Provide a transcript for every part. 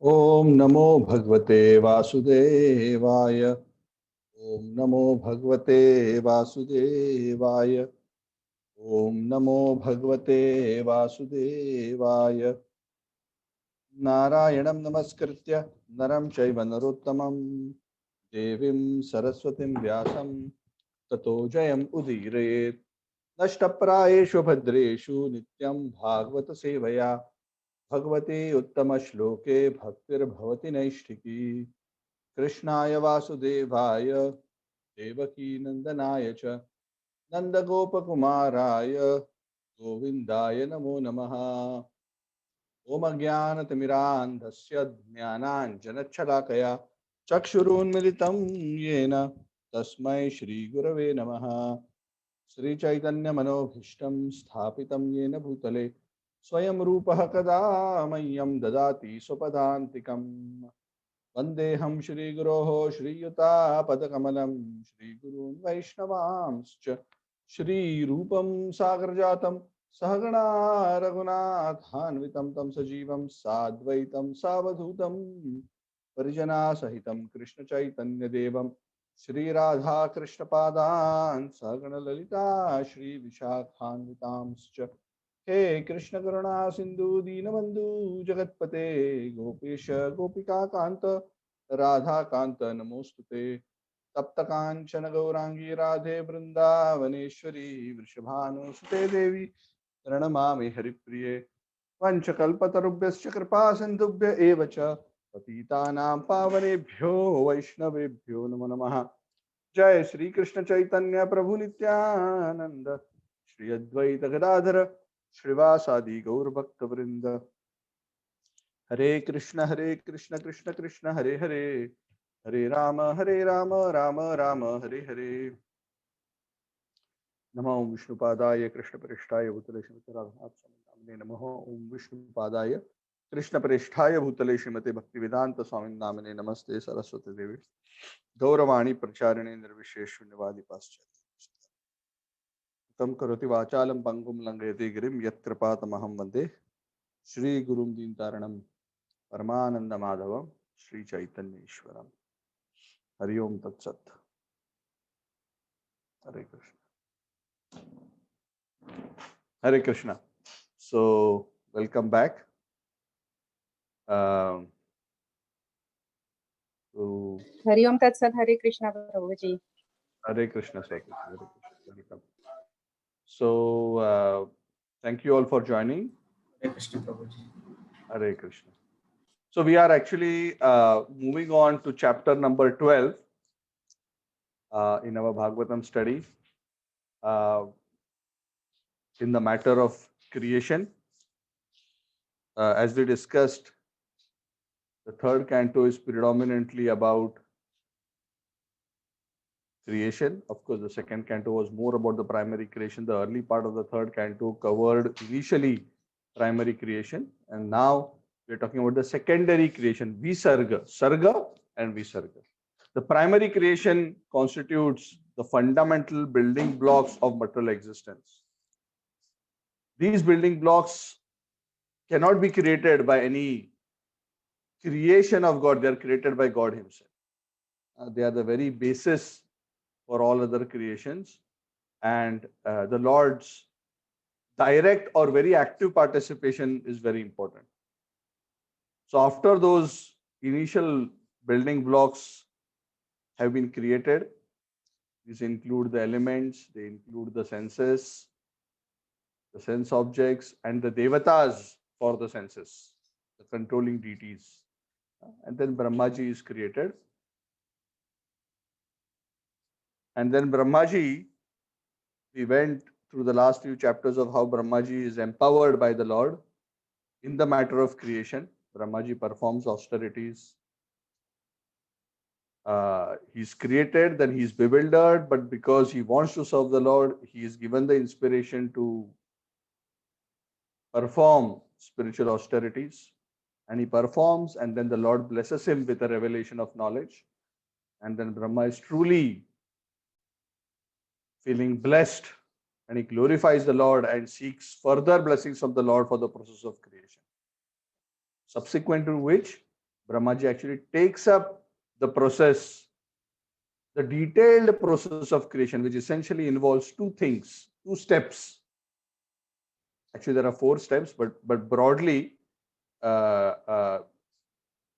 ओम नमो भगवते वासुदेवाय। ओम नमो भगवते वासुदेवाय। ओम नमो भगवते वासुदेवाय। नारायणं नमस्कृत्य नरं चैव नरोत्तमं देवीं सरस्वतीं व्यासं ततो जयम् उदीरयेत्। नष्टप्रायेषु भद्रेषु नित्यं भागवत सेवया भगवती उत्तम श्लोके भक्तिर्भवति नैष्ठिकी। कृष्णाय वासुदेवाय देवकी नंदनाय च नंदगोपकुमाराय गोविन्दाय नमो नमः। ओम अज्ञानतिमिरान्धस्य ज्ञानाञ्जनच्छलाकया चक्षुरुन्मिलितं येन तस्मै श्रीगुरवे नमः। श्रीचैतन्यमनोभीष्टं स्थापितं येन भूतले स्वयं रूपः कदा मह्यं ददाति स्वपदान्तिकम्। वन्देऽहं श्रीगुरोः श्रीयुतापदकमलं श्रीगुरून् वैष्णवांश्च श्रीरूपं सागरजातं सहगणा रघुनाथान्वितं तं सजीवं साद्वैतं सावधूतं परिजनासहितं कृष्णचैतन्यदेवं श्रीराधाकृष्णपादान् सहगणललिता श्रीविशाखान्वितांश्च हे कृष्ण करुणा सिंधु दीनबंधु जगतपते गोपेश गोपिका कांत राधा कांत नमोस्तुते। तप्त कांचन गौरांगी राधे वृंदावनेश्वरी वृषभानुसुते देवी प्रणमामि हरिप्रिये। वंशकल्पतरुभ्यश्च कृपा सिन्धुभ्य एव च पतितानां पावनेभ्यो वैष्णवेभ्यो नमो नमः। जय श्री कृष्ण चैतन्य प्रभु नित्यानंद श्री अद्वैत गदाधर श्रीवासादि गौर भक्त वृंद। हरे कृष्ण कृष्ण कृष्ण हरे हरे, हरे राम राम राम हरे हरे। नमो विष्णुपादाय कृष्णप्रेष्ठाय भूतले श्रीमते राधानाथ स्वामी नामिने नमः। ओम विष्णुपादाय कृष्णप्रेष्ठाय भूतले श्रीमते भक्तिवेदांत स्वामी नामिने नमस्ते सरस्वती देवी गौरवाणी प्रचारिणे निर्विशेष शून्यवादी पाश्चात्य तम करोति वाचालं पंगुं लंघयति गिरिं यत्कृपातमहं वन्दे श्री गुरुं दीनतारणं परमानंद माधवम श्री चैतन्य ईश्वरम। हरि ओम तत्सत। हरे कृष्ण। हरे Krishna. So welcome back. To Hari ओम तत्सत। हरे कृष्णा प्रभु जी। Hare Krishna sir. Hare Krishna. Welcome. So thank you all for joining. Hare Krishna Prabhuji. Hare Krishna. So we are actually moving on to chapter number 12 in our Bhagavatam study in the matter of creation. As we discussed, the third canto is predominantly about creation. Of course, the second canto was more about the primary creation. The early part of the third canto covered initially primary creation, and now we're talking about the secondary creation, Visarga, Sarga and Visarga. The primary creation constitutes the fundamental building blocks of material existence. These building blocks cannot be created by any creation of God. They are created by God himself. They are the very basis for all other creations, and the Lord's direct or very active participation is very important. So after those initial building blocks have been created, these include the elements, they include the senses, the sense objects, and the devatas for the senses, the controlling deities. And then Brahmaji is created. And then Brahmaji, we went through the last few chapters of how Brahmaji is empowered by the Lord in the matter of creation. Brahmaji performs austerities. He's created, then he's bewildered, but because he wants to serve the Lord, he is given the inspiration to perform spiritual austerities. And he performs, and then the Lord blesses him with a revelation of knowledge. And then Brahma is truly feeling blessed, and he glorifies the Lord and seeks further blessings from the Lord for the process of creation. Subsequent to which, Brahmaji actually takes up the process, the detailed process of creation, which essentially involves two things, two steps. Actually, there are four steps, but broadly, uh, uh,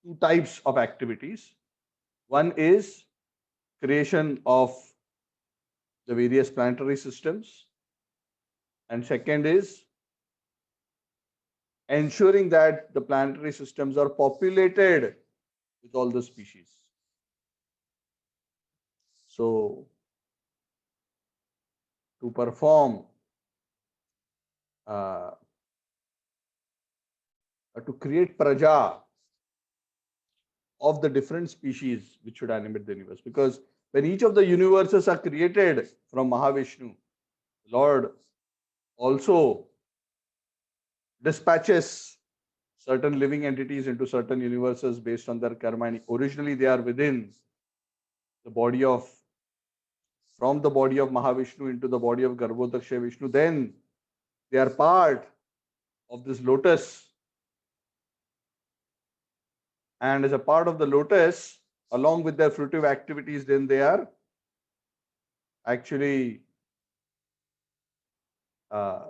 two types of activities. One is creation of the various planetary systems, and second is ensuring that the planetary systems are populated with all the species. So, to perform, uh, to create praja of the different species which should animate the universe. Because when each of the universes are created from Mahavishnu, Lord also dispatches certain living entities into certain universes based on their karma. And originally, they are within the body of, from the body of Mahavishnu into the body of Garbhodaksha Vishnu. Then they are part of this lotus. And as a part of the lotus, along with their fruitive activities, then they are actually uh,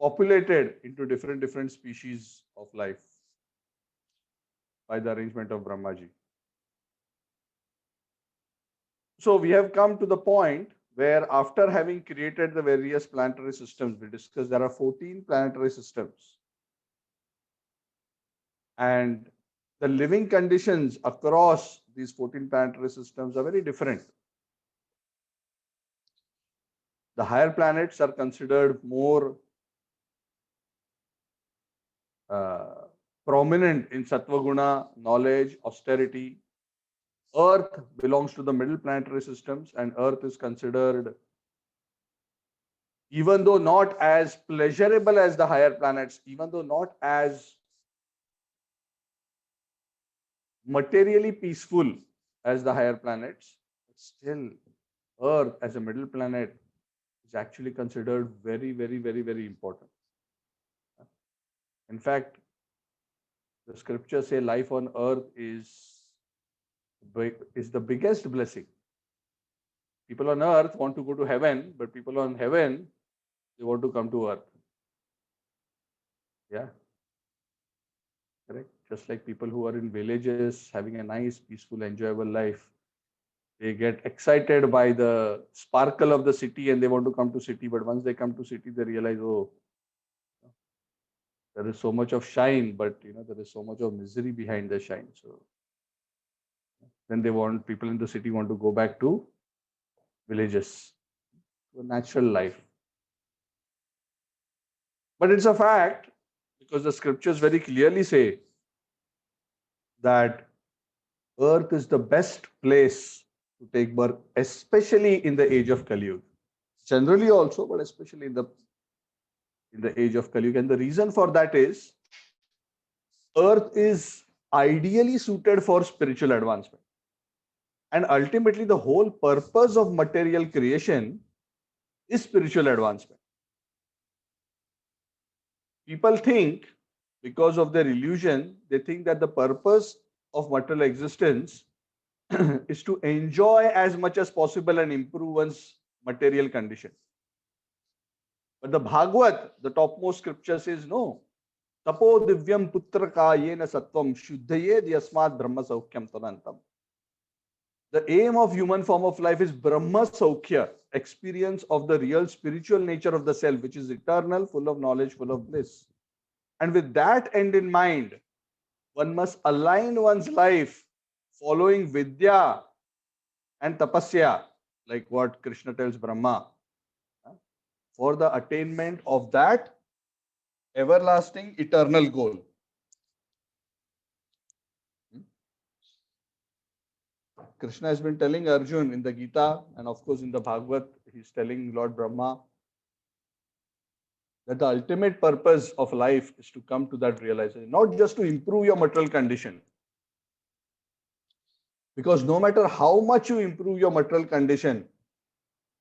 populated into different species of life by the arrangement of Brahmaji. So we have come to the point where, after having created the various planetary systems, we discussed there are 14 planetary systems. And the living conditions across these 14 planetary systems are very different. The higher planets are considered more prominent in Sattva Guna, knowledge, austerity. Earth belongs to the middle planetary systems, and Earth is considered, even though not as pleasurable as the higher planets, even though not as materially peaceful as the higher planets, but still Earth as a middle planet is actually considered very important. In fact, the scriptures say life on Earth is the biggest blessing. People on Earth want to go to heaven, but people on heaven, they want to come to Earth. Yeah, correct. Just like people who are in villages having a nice, peaceful, enjoyable life, they get excited by the sparkle of the city and they want to come to city. But once they come to city, they realize, oh, there is so much of shine, but there is so much of misery behind the shine. So then people in the city want to go back to villages, to a natural life. But it's a fact, because the scriptures very clearly say that Earth is the best place to take birth, especially in the age of Kali Yuga. Generally also, but especially in the age of Kali Yuga. And the reason for that is, Earth is ideally suited for spiritual advancement. And ultimately, the whole purpose of material creation is spiritual advancement. People think, because of their illusion, they think that the purpose of material existence is to enjoy as much as possible and improve one's material condition. But the Bhagavad, the topmost scripture, says no. Tapo divyam putraka yena sattvam shuddhaye yasmat brahma saukhyam tanantam. The aim of human form of life is Brahma Saukhya, experience of the real spiritual nature of the self, which is eternal, full of knowledge, full of bliss. And with that end in mind, one must align one's life following Vidya and Tapasya, like what Krishna tells Brahma, for the attainment of that everlasting eternal goal. Krishna has been telling Arjun in the Gita, and of course in the Bhagavad, he's telling Lord Brahma that the ultimate purpose of life is to come to that realization, not just to improve your material condition. Because no matter how much you improve your material condition,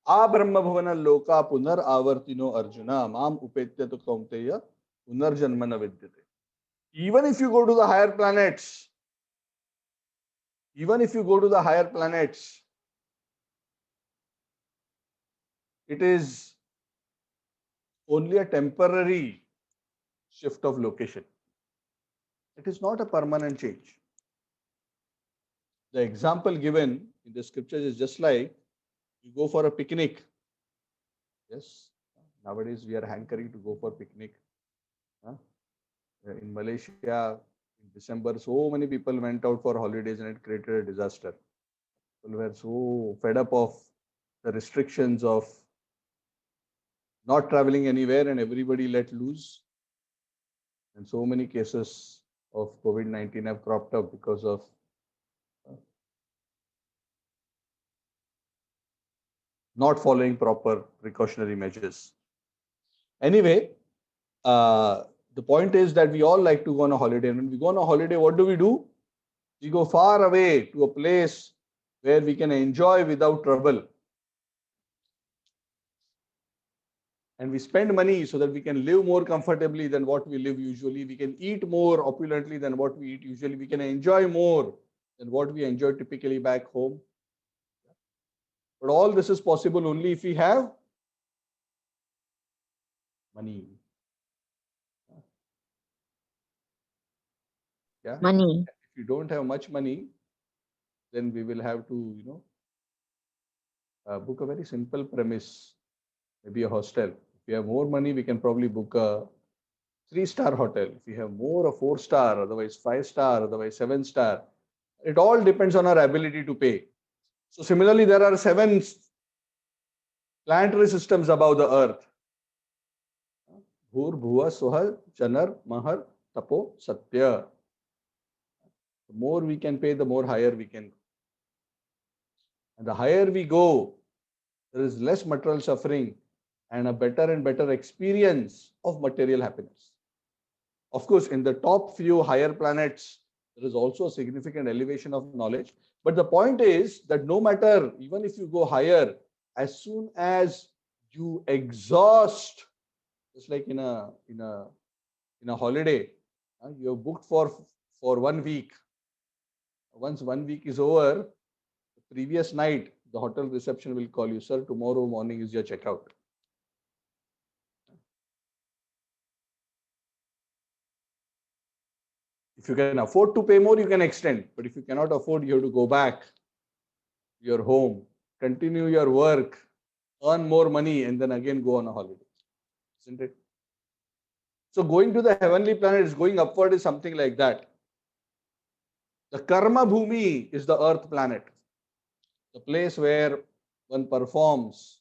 A Brahma Bhavana Loka Punar Avartino Arjuna Mam Upetya to Kaunteya Punar Janmana Vidyate. Even if you go to the higher planets, even if you go to the higher planets, it is only a temporary shift of location. It is not a permanent change. The example given in the scriptures is just like you go for a picnic. Yes, nowadays we are hankering to go for picnic. Huh? In Malaysia, in December, so many people went out for holidays and it created a disaster. People were so fed up of the restrictions of not traveling anywhere and everybody let loose. And so many cases of COVID-19 have cropped up because of not following proper precautionary measures. Anyway, the point is that we all like to go on a holiday. And when we go on a holiday, what do? We go far away to a place where we can enjoy without trouble. And we spend money so that we can live more comfortably than what we live usually. We can eat more opulently than what we eat usually. We can enjoy more than what we enjoy typically back home. But all this is possible only if we have money. Yeah. Money. If you don't have much money, then we will have to, book a very simple premise, maybe a hostel. If we have more money, we can probably book a 3-star hotel. If we have more, a 4-star, otherwise 5-star, otherwise 7-star. It all depends on our ability to pay. So similarly, there are 7 planetary systems above the earth. Bhur, Bhuva, Suhal, Chanar, Mahar, Tapo, Satya. The more we can pay, the more higher we can go. And the higher we go, there is less material suffering and a better and better experience of material happiness. Of course, in the top few higher planets, there is also a significant elevation of knowledge. But the point is that no matter, even if you go higher, as soon as you exhaust, just like in a holiday, you have booked for 1 week. Once 1 week is over, the previous night, the hotel reception will call you, sir, tomorrow morning is your checkout. If you can afford to pay more, you can extend. But if you cannot afford, you have to go back to your home, continue your work, earn more money, and then again go on a holiday. Isn't it? So going to the heavenly planets, going upward is something like that. The Karma Bhumi is the earth planet, the place where one performs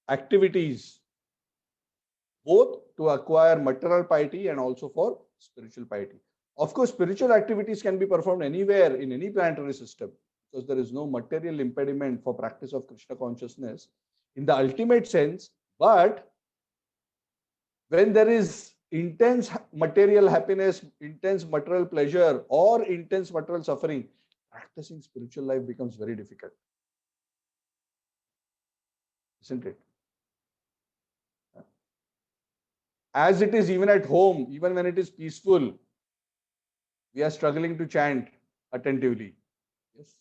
activities both to acquire material piety and also for spiritual piety. Of course, spiritual activities can be performed anywhere in any planetary system because there is no material impediment for practice of Krishna consciousness in the ultimate sense. But when there is intense material happiness, intense material pleasure, or intense material suffering, practicing spiritual life becomes very difficult. Isn't it? As it is even at home, even when it is peaceful, we are struggling to chant attentively. Yes.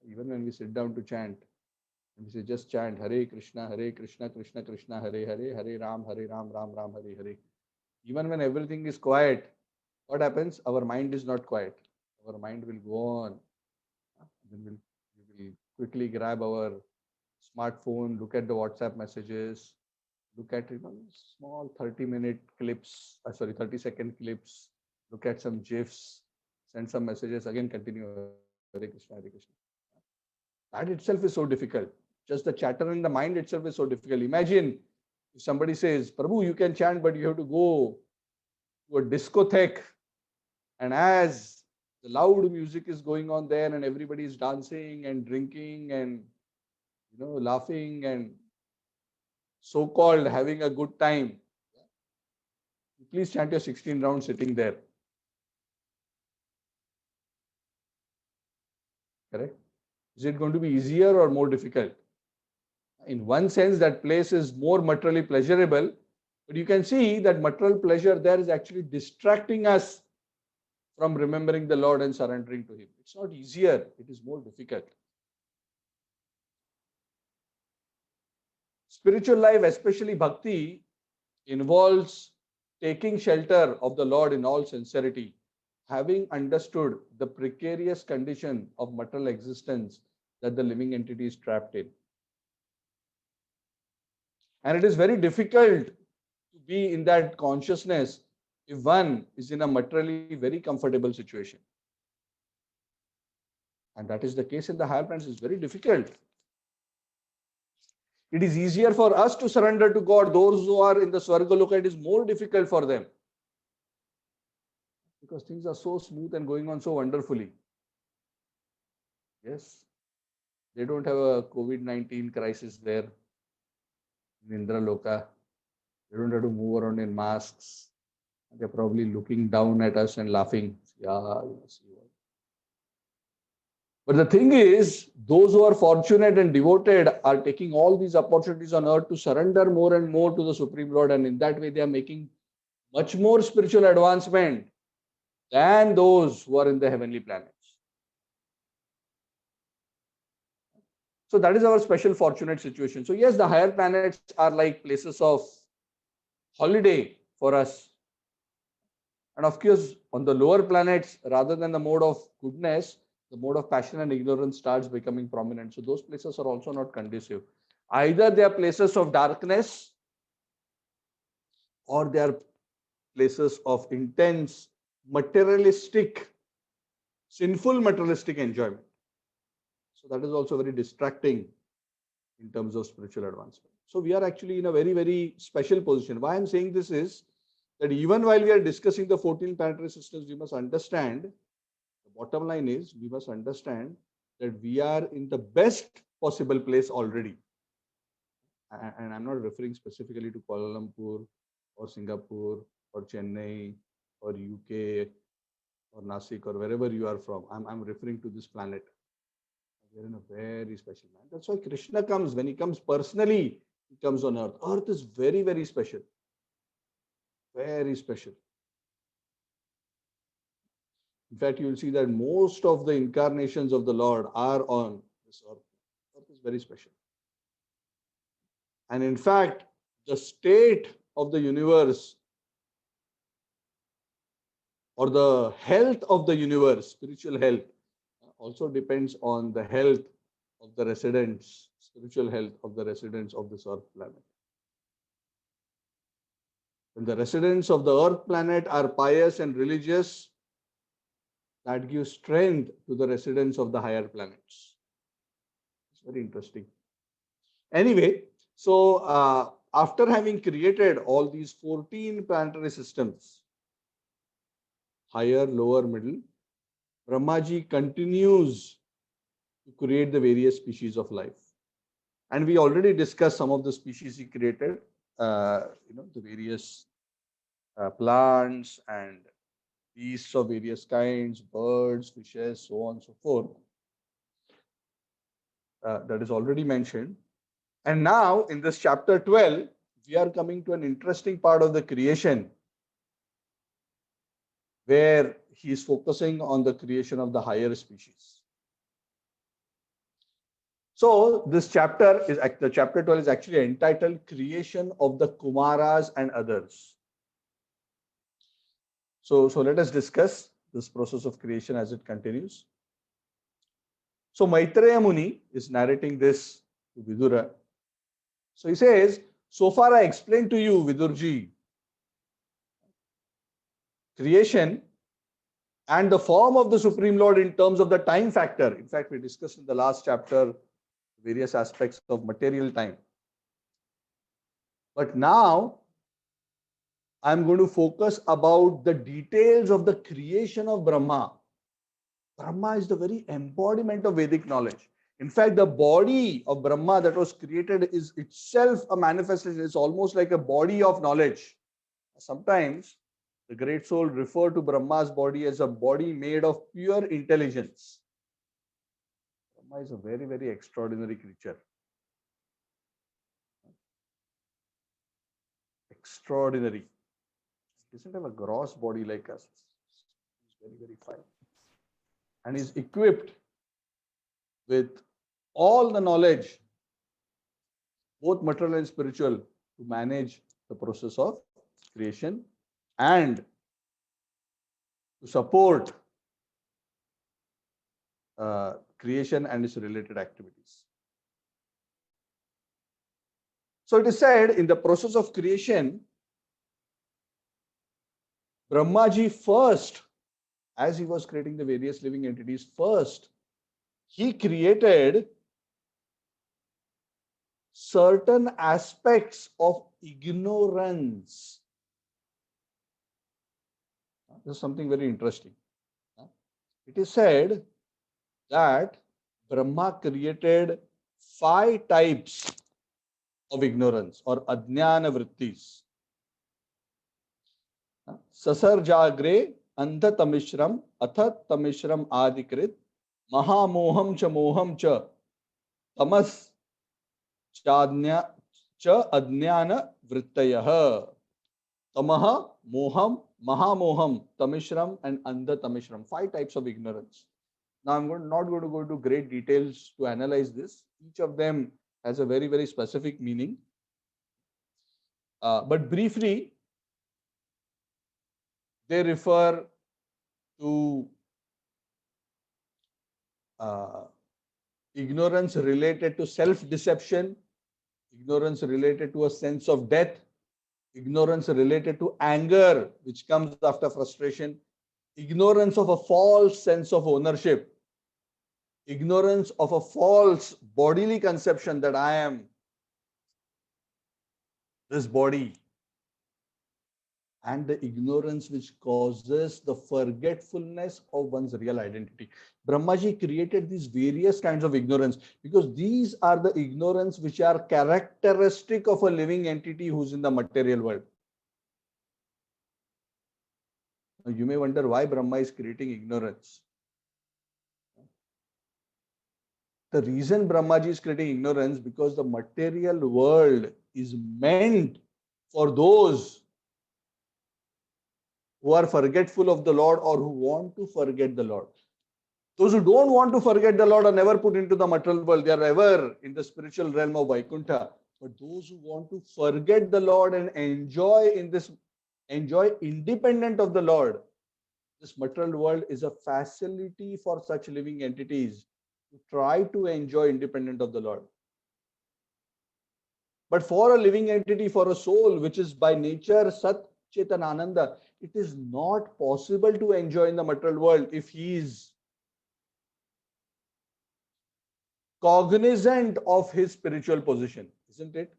Even when we sit down to chant, and we say just chant Hare Krishna, Krishna Krishna, Hare Hare, Hare Ram, Ram Ram, Hare Hare. Even when everything is quiet, what happens? Our mind is not quiet. Our mind will go on. Then we will quickly grab our smartphone, look at the WhatsApp messages, look at small 30-minute clips, 30-second clips, look at some GIFs, send some messages, again continue Hare Krishna, Hare Krishna. That itself is so difficult. Just the chatter in the mind itself is so difficult. Imagine if somebody says, Prabhu, you can chant, but you have to go to a discotheque. And as the loud music is going on there and everybody is dancing and drinking and laughing and so-called having a good time, please chant your 16 rounds sitting there. Correct? Is it going to be easier or more difficult? In one sense, that place is more materially pleasurable, but you can see that material pleasure there is actually distracting us from remembering the Lord and surrendering to Him. It's not easier, it is more difficult. Spiritual life, especially bhakti, involves taking shelter of the Lord in all sincerity, having understood the precarious condition of material existence that the living entity is trapped in. And it is very difficult to be in that consciousness if one is in a materially very comfortable situation. And that is the case in the higher planets. It's very difficult. It is easier for us to surrender to God. Those who are in the Swargaloka, it is more difficult for them. Because things are so smooth and going on so wonderfully. Yes. They don't have a COVID-19 crisis there in Indraloka. They don't have to move around in masks. They're probably looking down at us and laughing. Yeah, see what. But the thing is, those who are fortunate and devoted are taking all these opportunities on earth to surrender more and more to the Supreme Lord. And in that way, they are making much more spiritual advancement than those who are in the heavenly planets. So that is our special fortunate situation. So yes, the higher planets are like places of holiday for us. And of course, on the lower planets, rather than the mode of goodness, the mode of passion and ignorance starts becoming prominent. So those places are also not conducive. Either they are places of darkness or they are places of intense materialistic, sinful materialistic enjoyment. So that is also very distracting in terms of spiritual advancement. So we are actually in a very, very special position. Why I'm saying this is that even while we are discussing the 14 planetary systems, we must understand, the bottom line is, we must understand that we are in the best possible place already. And I'm not referring specifically to Kuala Lumpur or Singapore or Chennai or UK or Nasik or wherever you are from. I'm referring to this planet. We're in a very special man. That's why Krishna comes. When he comes personally, he comes on earth. Earth is very, very special. Very special. In fact, you will see that most of the incarnations of the Lord are on this earth. Earth is very special. And in fact, the state of the universe or the health of the universe, spiritual health, also depends on the health of the residents, spiritual health of the residents of this earth planet. When the residents of the earth planet are pious and religious, that gives strength to the residents of the higher planets. It's very interesting. Anyway, so after having created all these 14 planetary systems, higher, lower, middle, Brahmaji continues to create the various species of life. And we already discussed some of the species he created, the various plants and beasts of various kinds, birds, fishes, so on and so forth. That is already mentioned. And now in this chapter 12, we are coming to an interesting part of the creation where he is focusing on the creation of the higher species. So this chapter is, the chapter 12 is actually entitled Creation of the Kumaras and Others. So let us discuss this process of creation as it continues. So Maitreya Muni is narrating this to Vidura. So he says, so far I explained to you, Vidurji, creation and the form of the Supreme Lord in terms of the time factor. In fact, we discussed in the last chapter various aspects of material time. But now I'm going to focus about the details of the creation of Brahma. Brahma is the very embodiment of Vedic knowledge. In fact, the body of Brahma that was created is itself a manifestation. It's almost like a body of knowledge. Sometimes the great soul referred to Brahma's body as a body made of pure intelligence. Brahma is a very, very extraordinary creature. extraordinary. He doesn't have a gross body like us. He's very, very fine. And is equipped with all the knowledge, both material and spiritual, to manage the process of creation and to support creation and its related activities. So it is said in the process of creation, Brahmaji first, as he was creating the various living entities, first he created certain aspects of ignorance. This is something very interesting. It is said that Brahma created 5 types of ignorance or adnyana vrittis. Sasarjagre, andhatamishram, athatamishram adikrit, mahamoham cha moham cha, tamas chadnya cha adnyana vrittayah. Tamaha, moham, mahamoham, tamishram, and andhatamishram. 5 types of ignorance. Now, I'm not going to go into great details to analyze this. Each of them has a very, very specific meaning. But briefly, they refer to ignorance related to self-deception, ignorance related to a sense of death, ignorance related to anger, which comes after frustration, ignorance of a false sense of ownership, ignorance of a false bodily conception that I am this body, and the ignorance which causes the forgetfulness of one's real identity. Brahmaji created these various kinds of ignorance because these are the ignorance which are characteristic of a living entity who's in the material world. Now, you may wonder why Brahma is creating ignorance. The reason Brahmaji is creating ignorance because the material world is meant for those who are forgetful of the Lord or who want to forget the Lord. Those who don't want to forget the Lord are never put into the material world. They are ever in the spiritual realm of Vaikuntha. But those who want to forget the Lord and enjoy independent of the Lord, this material world is a facility for such living entities to try to enjoy independent of the Lord. But for a living entity, for a soul which is by nature Sat Chetan Ananda, it is not possible to enjoy in the material world if he is cognizant of his spiritual position, isn't it?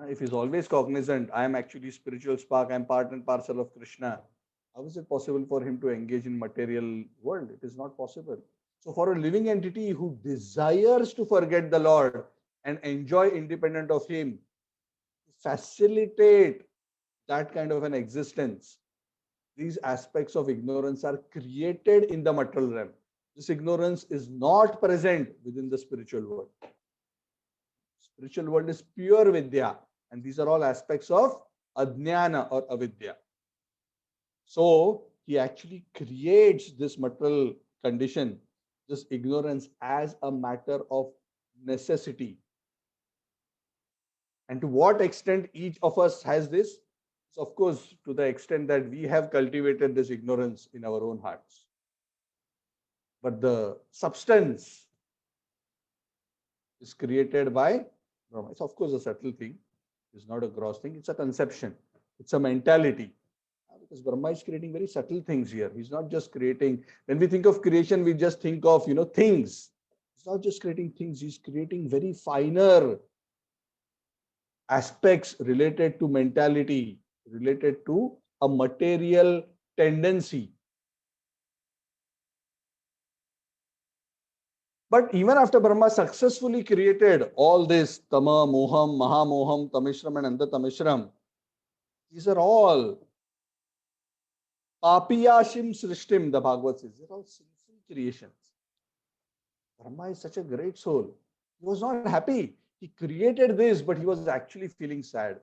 If he's always cognizant, I am actually spiritual spark, I am part and parcel of Krishna, how is it possible for him to engage in material world? It is not possible. So for a living entity who desires to forget the Lord and enjoy independent of him, facilitate that kind of an existence, these aspects of ignorance are created in the material realm. This ignorance is not present within the spiritual world. Spiritual world is pure vidya, and these are all aspects of adnyana or avidya. So he actually creates this material condition, this ignorance, as a matter of necessity. And to what extent each of us has this? So of course, to the extent that we have cultivated this ignorance in our own hearts. But the substance is created by Brahma. It's of course a subtle thing. It's not a gross thing. It's a conception. It's a mentality. Because Brahma is creating very subtle things here. He's not just creating. When we think of creation, we just think of, things. He's not just creating things. He's creating very finer aspects related to mentality, related to a material tendency. But even after Brahma successfully created all this, Tama, Moham, Mahamoham, Tamishram, and Andhatamishram, these are all Papiyashim Srishtim, the Bhagavad says. They're all sinful creations. Brahma is such a great soul. He was not happy. He created this, but he was actually feeling sad.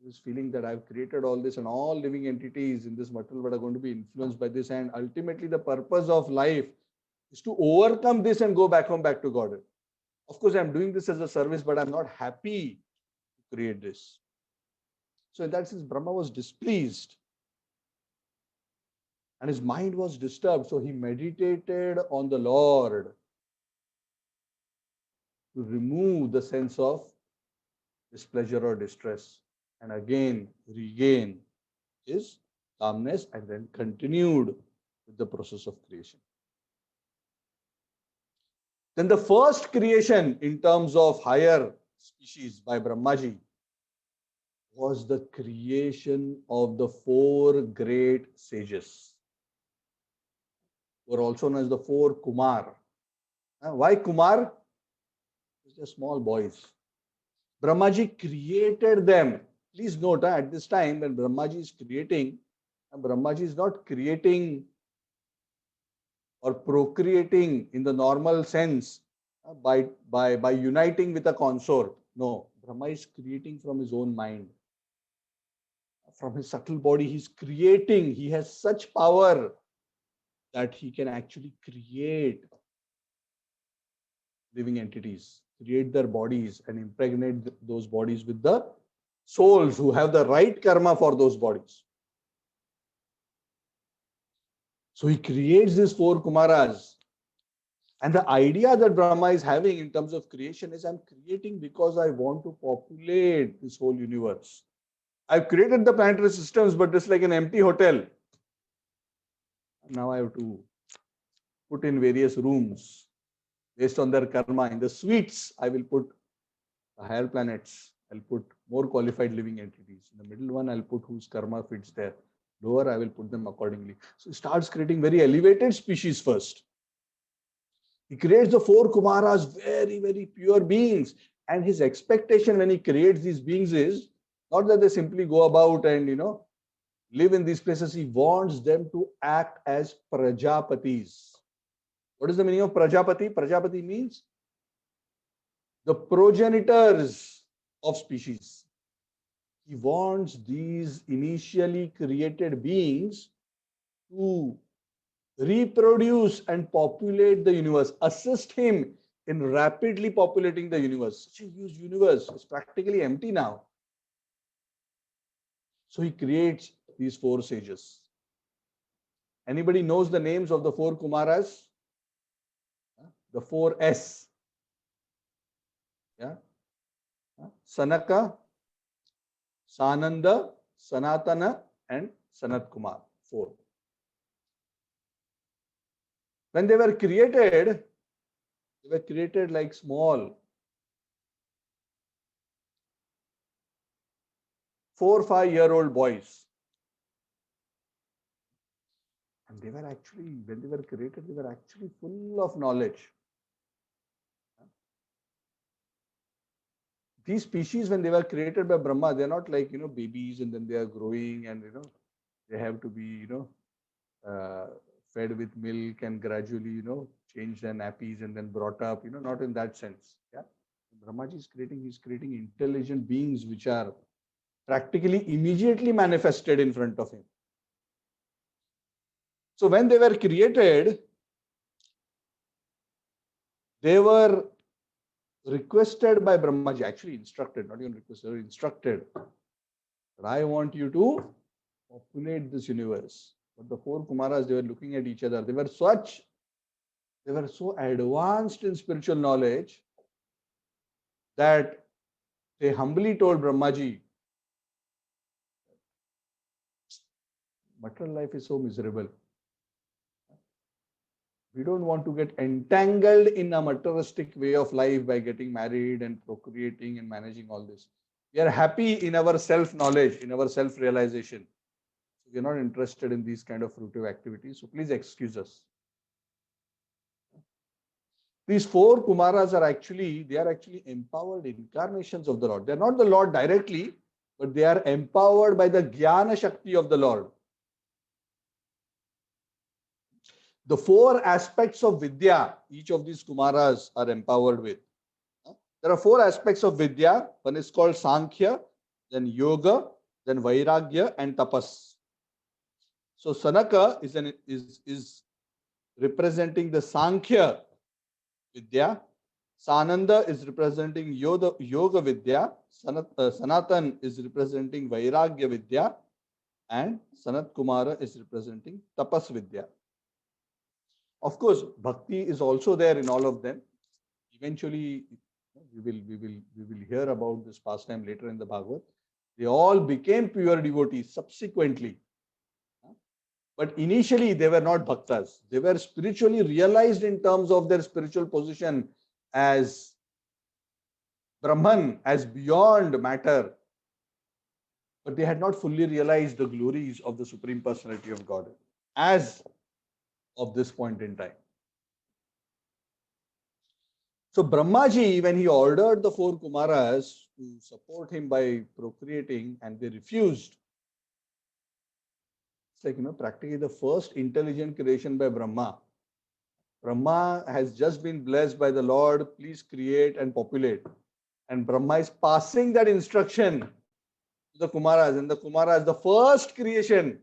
This feeling that I've created all this and all living entities in this material world are going to be influenced by this, and ultimately the purpose of life is to overcome this and go back home, back to God. Of course, I'm doing this as a service, but I'm not happy to create this. So in that sense, Brahma was displeased and his mind was disturbed. So he meditated on the Lord to remove the sense of displeasure or distress and again regain his calmness, and then continued with the process of creation. Then the first creation in terms of higher species by Brahmaji was the creation of the four great sages, who are also known as the four Kumar. Why Kumar? They're small boys. Brahmaji created them. Please note, at this time when Brahmaji is creating, Brahmaji is not creating or procreating in the normal sense by uniting with a consort. No, Brahma is creating from his own mind. From his subtle body, he's creating. He has such power that he can actually create living entities, create their bodies and impregnate those bodies with the souls who have the right karma for those bodies. So he creates these four Kumaras. And the idea that Brahma is having in terms of creation is, I'm creating because I want to populate this whole universe. I've created the planetary systems, but it's like an empty hotel. Now I have to put in various rooms based on their karma. In the suites, I will put the higher planets. I'll put more qualified living entities. In the middle one, I'll put whose karma fits there. Lower, I will put them accordingly. So he starts creating very elevated species first. He creates the four Kumaras, very, very pure beings. And his expectation when he creates these beings is not that they simply go about and, live in these places. He wants them to act as Prajapatis. What is the meaning of Prajapati? Prajapati means the progenitors of species. He wants these initially created beings to reproduce and populate the universe, assist him in rapidly populating the universe. Such a huge universe is practically empty now. So he creates these four sages. Anybody knows the names of the four Kumaras? The four S. Yeah. Sanaka, Sananda, Sanatana, and Sanat Kumar. Four. When they were created like small 4 or 5 year old boys. And they were actually, when they were created, they were actually full of knowledge. These species, when they were created by Brahma, they're not like, babies and then they are growing and, they have to be, fed with milk and gradually, change their nappies and then brought up, not in that sense. Yeah. Brahmaji is he's creating intelligent beings which are practically immediately manifested in front of him. So when they were created, they were requested by Brahmaji, actually instructed, not even requested, they were instructed that I want you to populate this universe. But the four Kumaras, they were looking at each other. They were so advanced in spiritual knowledge that they humbly told Brahmaji, material life is so miserable. We don't want to get entangled in a materialistic way of life by getting married and procreating and managing all this. We are happy in our self-knowledge, in our self-realization. So we are not interested in these kind of fruitive activities. So please excuse us. These four Kumaras are actually empowered incarnations of the Lord. They are not the Lord directly, but they are empowered by the Jnana Shakti of the Lord. The four aspects of Vidya, each of these Kumaras are empowered with. There are four aspects of Vidya. One is called Sankhya, then Yoga, then Vairagya and Tapas. So Sanaka is representing the Sankhya Vidya. Sananda is representing Yoga Vidya. Sanatan is representing Vairagya Vidya. And Sanat Kumara is representing Tapas Vidya. Of course, Bhakti is also there in all of them. Eventually, we will hear about this pastime later in the Bhagavad. They all became pure devotees subsequently. But initially, they were not bhaktas. They were spiritually realized in terms of their spiritual position as Brahman, as beyond matter. But they had not fully realized the glories of the Supreme Personality of God as of this point in time. So Brahmaji, when he ordered the four Kumaras to support him by procreating and they refused, it's like, practically the first intelligent creation by Brahma. Brahma has just been blessed by the Lord, please create and populate. And Brahma is passing that instruction to the Kumaras, and the Kumaras, the first creation,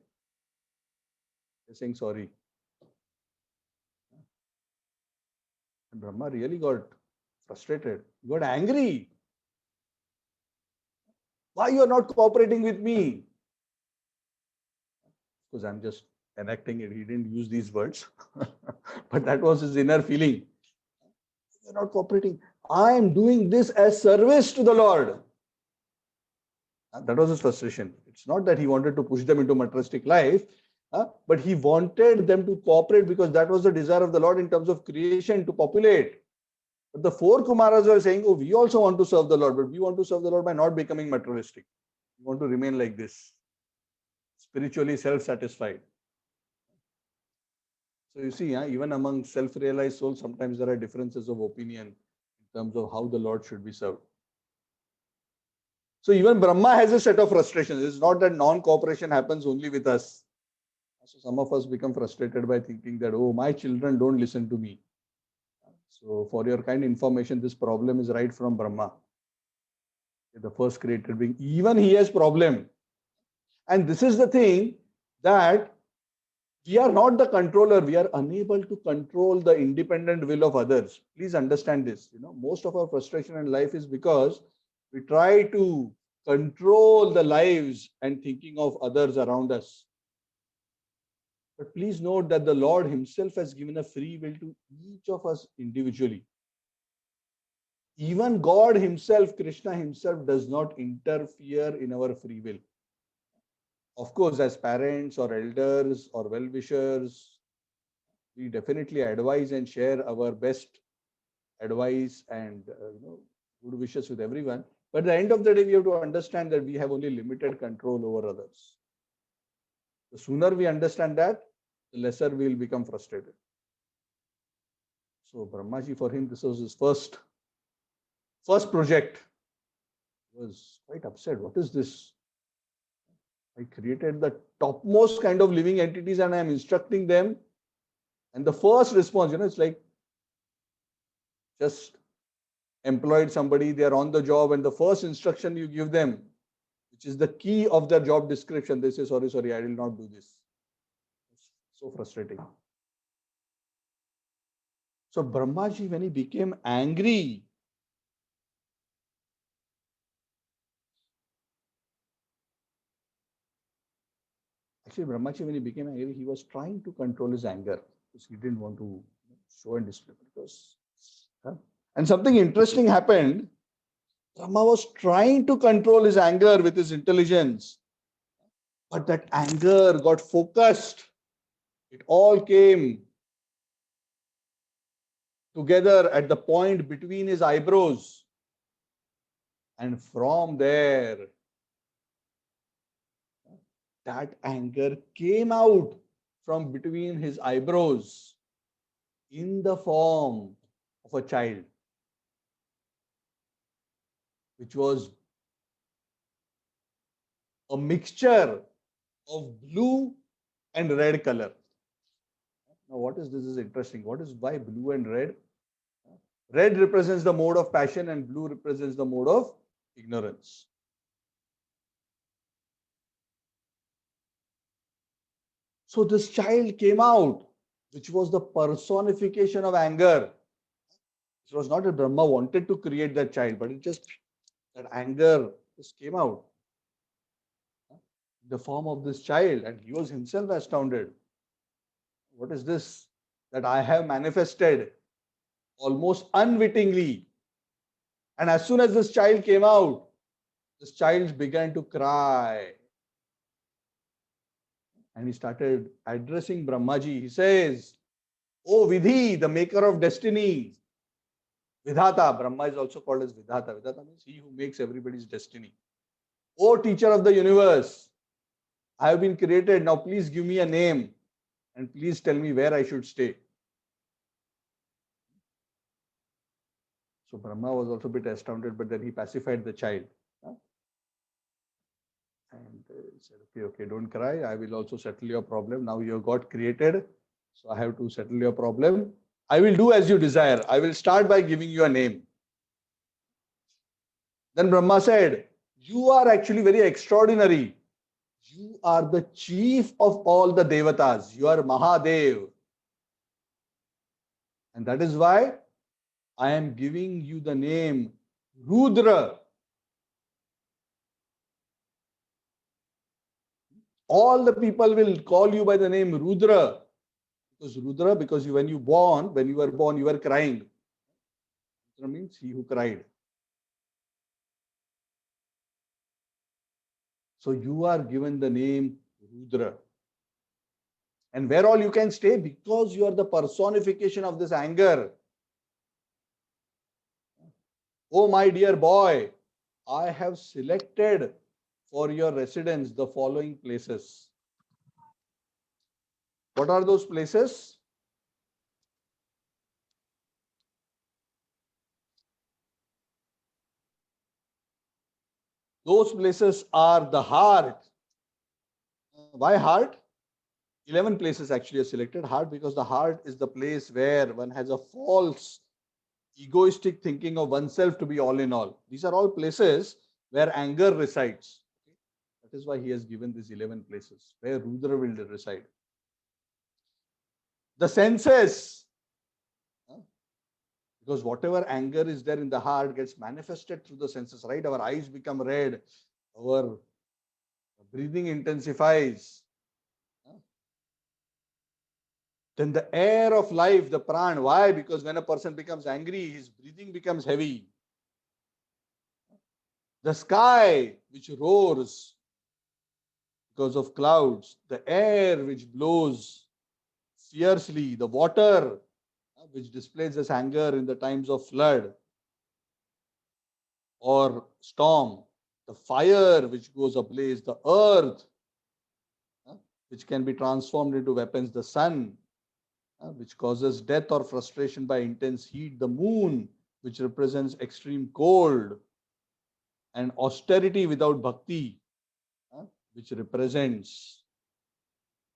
they're saying sorry. And Brahma really got frustrated, got angry. Why you are not cooperating with me? Because I'm just enacting it. He didn't use these words, but that was his inner feeling. You're not cooperating. I am doing this as service to the Lord. That was his frustration. It's not that he wanted to push them into materialistic life, but he wanted them to cooperate because that was the desire of the Lord in terms of creation to populate. But the four Kumaras were saying, oh, we also want to serve the Lord, but we want to serve the Lord by not becoming materialistic. We want to remain like this, spiritually self-satisfied. So you see, even among self-realized souls, sometimes there are differences of opinion in terms of how the Lord should be served. So even Brahma has a set of frustrations. It's not that non-cooperation happens only with us. So some of us become frustrated by thinking that, oh, my children don't listen to me. So for your kind information, this problem is right from Brahma, the first created being. Even he has problem. And this is the thing that we are not the controller. We are unable to control the independent will of others. Please understand this. Most of our frustration in life is because we try to control the lives and thinking of others around us. But please note that the Lord himself has given a free will to each of us individually. Even God himself, Krishna himself, does not interfere in our free will. Of course, as parents or elders or well-wishers, we definitely advise and share our best advice and good wishes with everyone. But at the end of the day, we have to understand that we have only limited control over others. The sooner we understand that, the lesser we will become frustrated. So Brahmaji, for him, this was his first project. He was quite upset. What is this? I created the topmost kind of living entities and I am instructing them. And the first response, it's like just employed somebody, they are on the job, and the first instruction you give them, which is the key of their job description, they say, sorry, I will not do this. It's so frustrating. So Brahmaji, when he became angry, he was trying to control his anger because he didn't want to show and display. And something interesting happened. Brahma was trying to control his anger with his intelligence, but that anger got focused. It all came together at the point between his eyebrows. And from there, that anger came out from between his eyebrows in the form of a child, which was a mixture of blue and red color. Now, what is this? Is interesting. Why blue and red? Red represents the mode of passion and blue represents the mode of ignorance. So this child came out, which was the personification of anger. It was not that Brahma wanted to create that child, but it just, that anger just came out in the form of this child, and he was himself astounded. What is this that I have manifested almost unwittingly? And as soon as this child came out, this child began to cry. And he started addressing Brahmaji. He says, "Oh Vidhi, the maker of destiny." Vidhata, Brahma is also called as Vidhata. Vidhata means he who makes everybody's destiny. "Oh teacher of the universe, I have been created. Now please give me a name and please tell me where I should stay." So Brahma was also a bit astounded, but then he pacified the child. And he said, "Okay, okay, don't cry. I will also settle your problem. Now you have got created, so I have to settle your problem. I will do as you desire. I will start by giving you a name." Then Brahma said, "You are actually very extraordinary. You are the chief of all the devatas. You are Mahadev. And that is why I am giving you the name Rudra." All the people will call you by the name Rudra. Because when you were born, you were crying. Rudra means he who cried. So you are given the name Rudra. And where all you can stay? Because you are the personification of this anger. "Oh my dear boy, I have selected for your residence the following places." What are those places? Those places are the heart. Why heart? 11 places actually are selected. Heart, because the heart is the place where one has a false, egoistic thinking of oneself to be all in all. These are all places where anger resides. That is why he has given these 11 places where Rudra will reside. The senses, because whatever anger is there in the heart gets manifested through the senses, right? Our eyes become red, our breathing intensifies. Then the air of life, the pran. Why? Because when a person becomes angry, his breathing becomes heavy. The sky, which roars because of clouds, the air, which blows fiercely, the water, which displays its anger in the times of flood or storm, the fire, which goes ablaze, the earth, which can be transformed into weapons, the sun, which causes death or frustration by intense heat, the moon, which represents extreme cold, and austerity without bhakti, which represents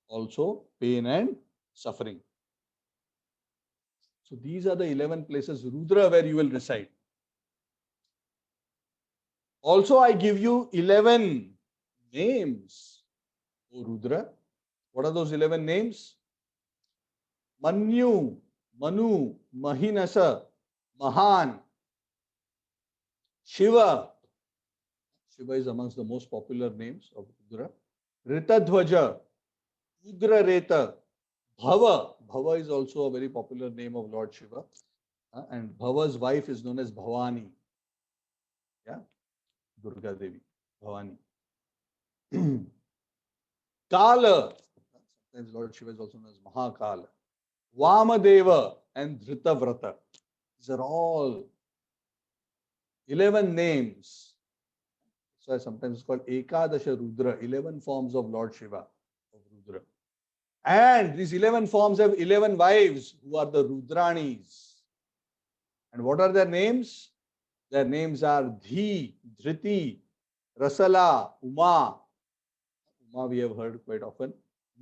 also pain and suffering. So these are the 11 places, Rudra, where you will reside. Also, I give you 11 names, O Rudra. What are those 11 names? Manyu, Manu, Mahinasa, Mahan, Shiva. Shiva is amongst the most popular names of Rudra. Ritadhvaja, Ugra Reta, Bhava. Bhava is also a very popular name of Lord Shiva. And Bhava's wife is known as Bhavani. Yeah, Durga Devi, Bhavani. Kala. Sometimes Lord Shiva is also known as Mahakala. Vamadeva and Dhritavrata. These are all 11 names. So sometimes it's called Ekadasha Rudra, 11 forms of Lord Shiva, of Rudra. And these 11 forms have 11 wives who are the Rudranis. And what are their names? Their names are Dhi, Dhriti, Rasala, Uma. Uma we have heard quite often.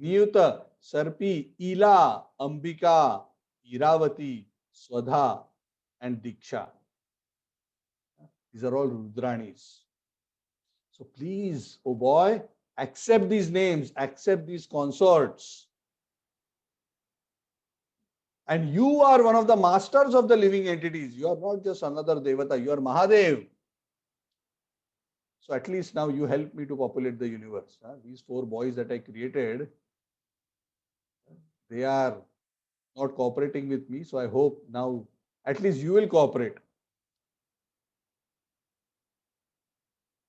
Niyuta, Sarpi, Ila, Ambika, Iravati, Swadha, and Diksha. These are all Rudranis. So please, oh boy, accept these names, accept these consorts. And you are one of the masters of the living entities. You are not just another Devata, you are Mahadev. So at least now you help me to populate the universe. These 4 boys that I created, they are not cooperating with me. So I hope now at least you will cooperate.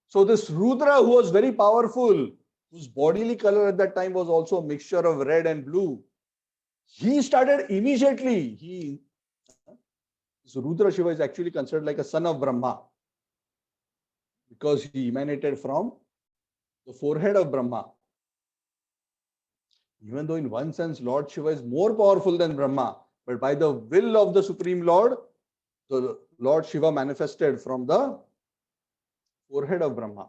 So this Rudra, who was very powerful, whose bodily color at that time was also a mixture of red and blue, he started immediately. So Rudra Shiva is actually considered like a son of Brahma because he emanated from the forehead of Brahma. Even though in one sense Lord Shiva is more powerful than Brahma, but by the will of the Supreme Lord, the Lord Shiva manifested from the forehead of Brahma.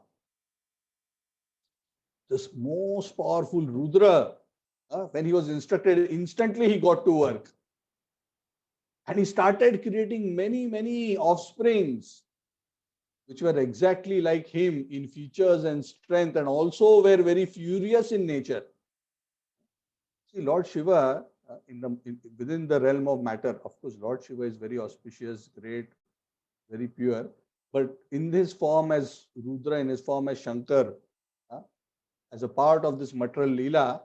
This most powerful Rudra, when he was instructed, instantly he got to work. And he started creating many offsprings, which were exactly like him in features and strength, and also were very furious in nature. See, Lord Shiva, within the realm of matter, of course, Lord Shiva is very auspicious, great, very pure. But in his form as Rudra, in his form as Shankar, as a part of this material Leela,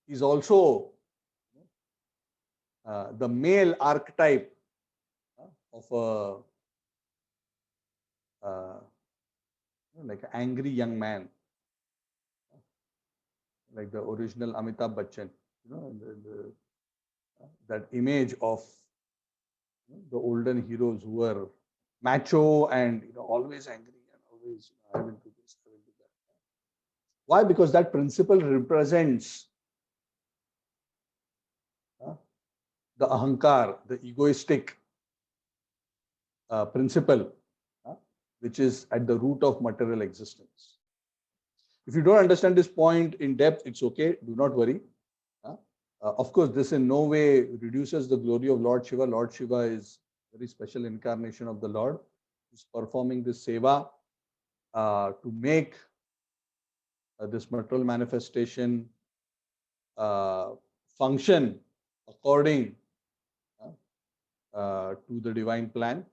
is also the male archetype of like an angry young man, like the original Amitabh Bachchan, that image of the olden heroes who were macho and always angry and always I will do this, I will do that. Why? Because that principle represents the ahankar, the egoistic principle, which is at the root of material existence. If you don't understand this point in depth, it's okay. Do not worry. Of course, this in no way reduces the glory of Lord Shiva. Lord Shiva is a very special incarnation of the Lord, who's performing this seva to make this material manifestation function according to the divine plan.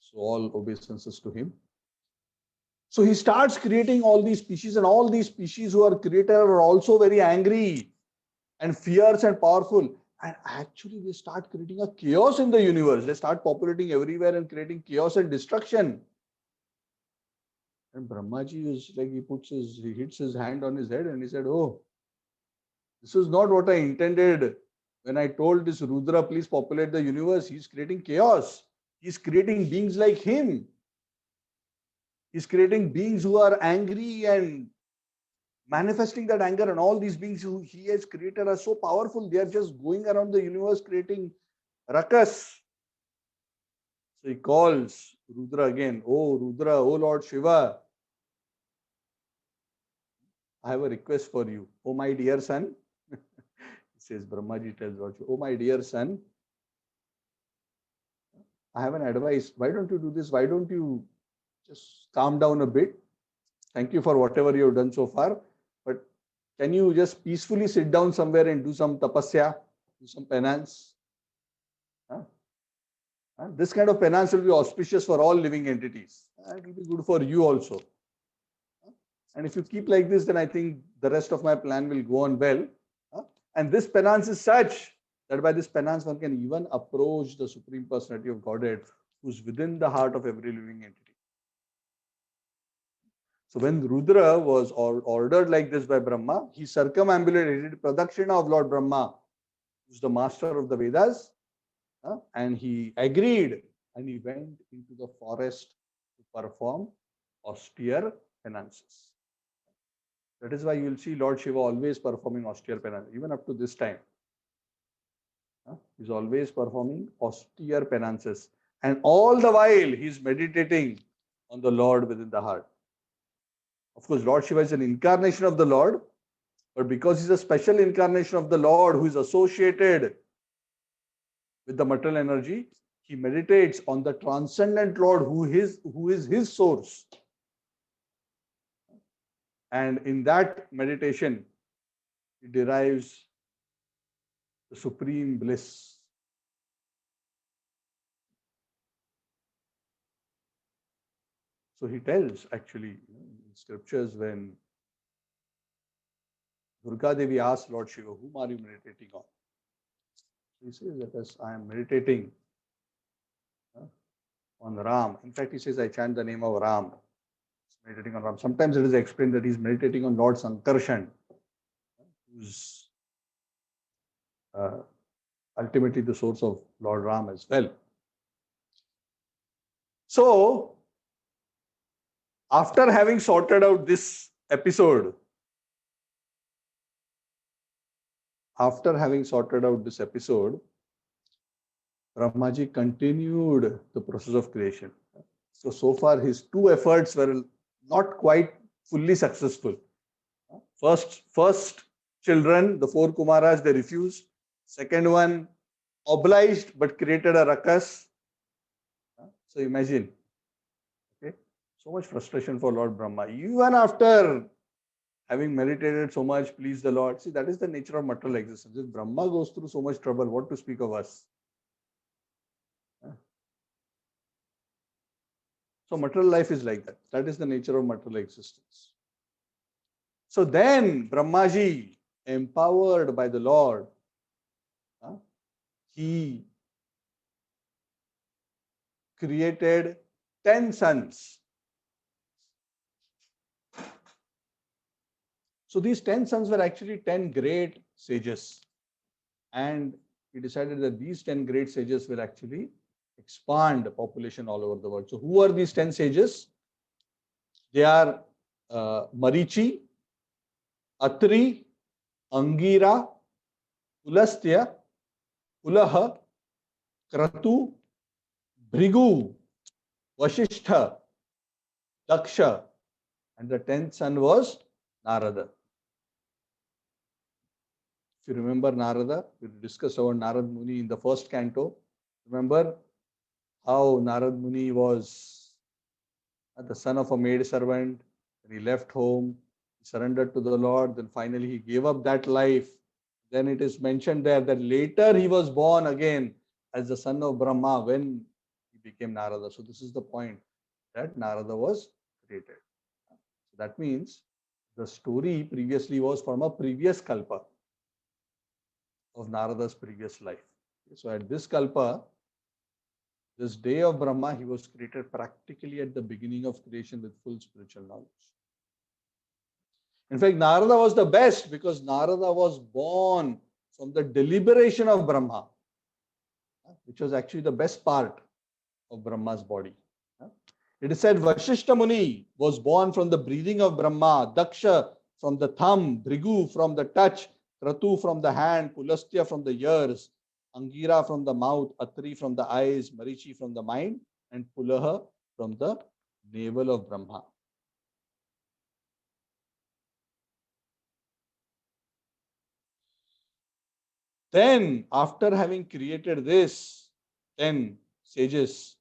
So all obeisances to him. So he starts creating all these species, and all these species who are created are also very angry and fierce and powerful. And actually they start creating a chaos in the universe. They start populating everywhere and creating chaos and destruction. And Brahmaji is like, he hits his hand on his head and he said, oh, this is not what I intended. When I told this Rudra, please populate the universe, he's creating chaos. He's creating beings like him. He's creating beings who are angry and manifesting that anger, and all these beings who he has created are so powerful. They are just going around the universe creating ruckus. So he calls Rudra again. Oh Rudra, oh Lord Shiva, I have a request for you. Oh my dear son. He says, Brahmaji tells Lord Shiva, oh my dear son, I have an advice. Why don't you do this? Why don't you just calm down a bit? Thank you for whatever you have done so far. But can you just peacefully sit down somewhere and do some tapasya, do some penance? This kind of penance will be auspicious for all living entities. It will be good for you also. And if you keep like this, then I think the rest of my plan will go on well. And this penance is such that by this penance one can even approach the Supreme Personality of Godhead, who's within the heart of every living entity. So when Rudra was ordered like this by Brahma, he circumambulated, he did pradakshina of Lord Brahma, who's the master of the Vedas, and he agreed and he went into the forest to perform austere penances. That is why you will see Lord Shiva always performing austere penance, even up to this time. He's always performing austere penances. And all the while, he's meditating on the Lord within the heart. Of course, Lord Shiva is an incarnation of the Lord, but because he's a special incarnation of the Lord who is associated with the material energy, he meditates on the transcendent Lord who is his source. And in that meditation, he derives the supreme bliss. So he tells actually in scriptures when Durga Devi asks Lord Shiva, whom are you meditating on? He says that as I am meditating on Ram. In fact, he says, I chant the name of Ram. He's meditating on Ram. Sometimes it is explained that he's meditating on Lord Sankarshan, who's ultimately the source of Lord Ram as well. So, after having sorted out this episode, Brahmaji continued the process of creation. So far his two efforts were not quite fully successful. First children, the four Kumaras, they refused. Second one, obliged but created a ruckus. So imagine, okay, so much frustration for Lord Brahma. Even after having meditated so much, please the Lord. See, that is the nature of material existence. If Brahma goes through so much trouble, what to speak of us? So material life is like that. That is the nature of material existence. So then Brahmaji, empowered by the Lord, he created 10 sons. So these 10 sons were actually 10 great sages. And he decided that these 10 great sages will actually expand the population all over the world. So who are these 10 sages? They are Marichi, Atri, Angira, Pulastya, Pulaha, Kratu, Bhrigu, Vasishtha, Daksha, and the 10th son was Narada. If you remember Narada, we discussed about Narad Muni in the first canto. Remember how Narad Muni was the son of a maid servant, and he left home, he surrendered to the Lord, then finally he gave up that life. Then it is mentioned there that later he was born again as the son of Brahma when he became Narada. So this is the point, that Narada was created. So that means the story previously was from a previous kalpa of Narada's previous life. So at this kalpa, this day of Brahma, he was created practically at the beginning of creation with full spiritual knowledge. In fact, Narada was the best because Narada was born from the deliberation of Brahma, which was actually the best part of Brahma's body. It is said Vasishtha Muni was born from the breathing of Brahma, Daksha from the thumb, Bhrigu from the touch, Kratu from the hand, Pulastya from the ears, Angira from the mouth, Atri from the eyes, Marichi from the mind, and Pulaha from the navel of Brahma. Then, after having created this, 10 sages,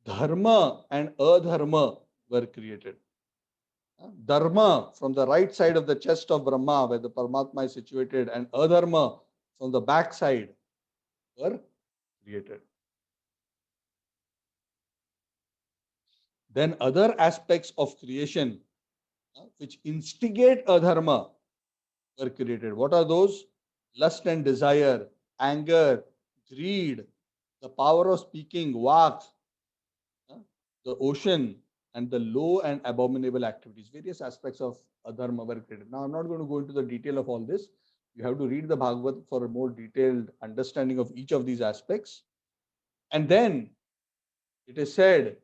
Dharma and Adharma were created. Dharma from the right side of the chest of Brahma, where the Paramatma is situated, and Adharma from the back side were created. Then other aspects of creation which instigate Adharma were created. What are those? Lust and desire, anger, greed, the power of speaking, Vak, the ocean, and the low and abominable activities. Various aspects of Adharma were created. Now, I'm not going to go into the detail of all this. You have to read the Bhagavad for a more detailed understanding of each of these aspects. And then it is said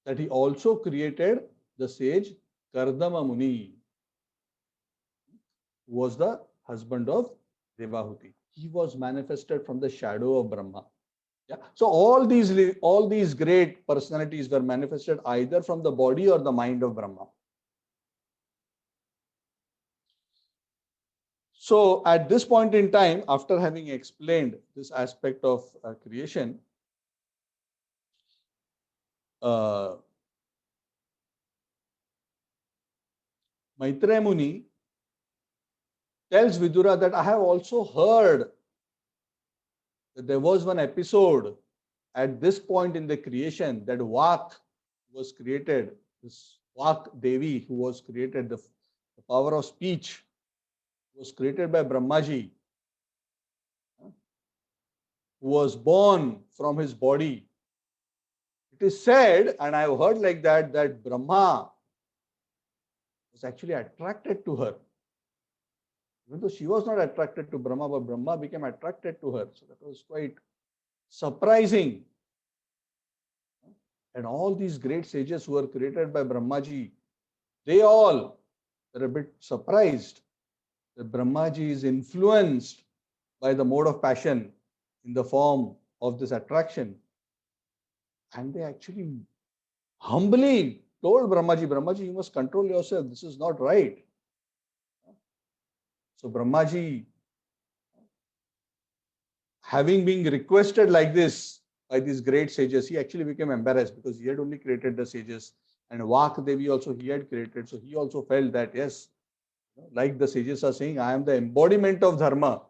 that he also created the sage Kardama Muni, who was the husband of Devahuti. He was manifested from the shadow of Brahma. Yeah. So all these great personalities were manifested either from the body or the mind of Brahma. So at this point in time, after having explained this aspect of creation, Maitreya Muni tells Vidura that I have also heard that there was one episode at this point in the creation that Vak was created, this Vak Devi who was created, the power of speech was created by Brahmaji, who was born from his body. It is said, and I have heard like that, that Brahma was actually attracted to her. Even though she was not attracted to Brahma, but Brahma became attracted to her. So that was quite surprising. And all these great sages who were created by Brahmaji, they all were a bit surprised that Brahmaji is influenced by the mode of passion in the form of this attraction. And they actually humbly told Brahmaji, Brahmaji, you must control yourself. This is not right. So Brahmaji, having been requested like this by these great sages, he actually became embarrassed because he had only created the sages, and Vak Devi also he had created. So he also felt that, yes, like the sages are saying, I am the embodiment of dharma.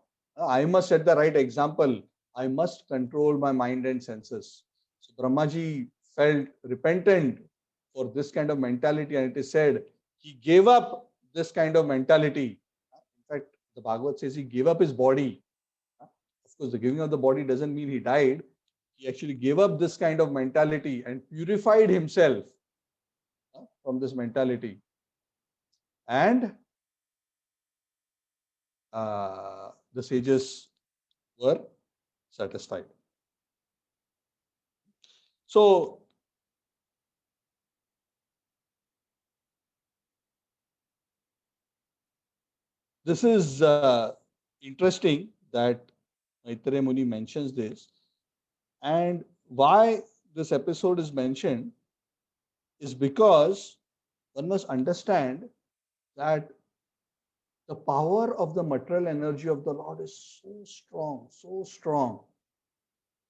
I must set the right example. I must control my mind and senses. So Brahmaji felt repentant for this kind of mentality, and it is said he gave up this kind of mentality. In fact, the Bhagavad says he gave up his body. Of course, the giving of the body doesn't mean he died. He actually gave up this kind of mentality and purified himself from this mentality. And the sages were satisfied. So, this is interesting that Maitreya Muni mentions this. And why this episode is mentioned is because one must understand that the power of the material energy of the Lord is so strong,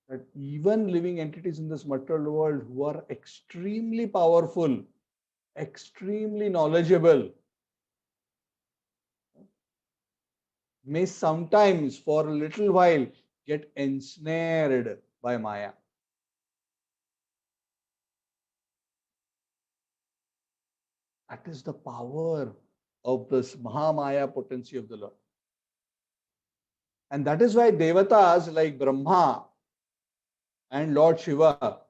that even living entities in this material world who are extremely powerful, extremely knowledgeable, may sometimes for a little while get ensnared by Maya. That is the power of this Mahamaya potency of the Lord. And that is why Devatas like Brahma and Lord Shiva,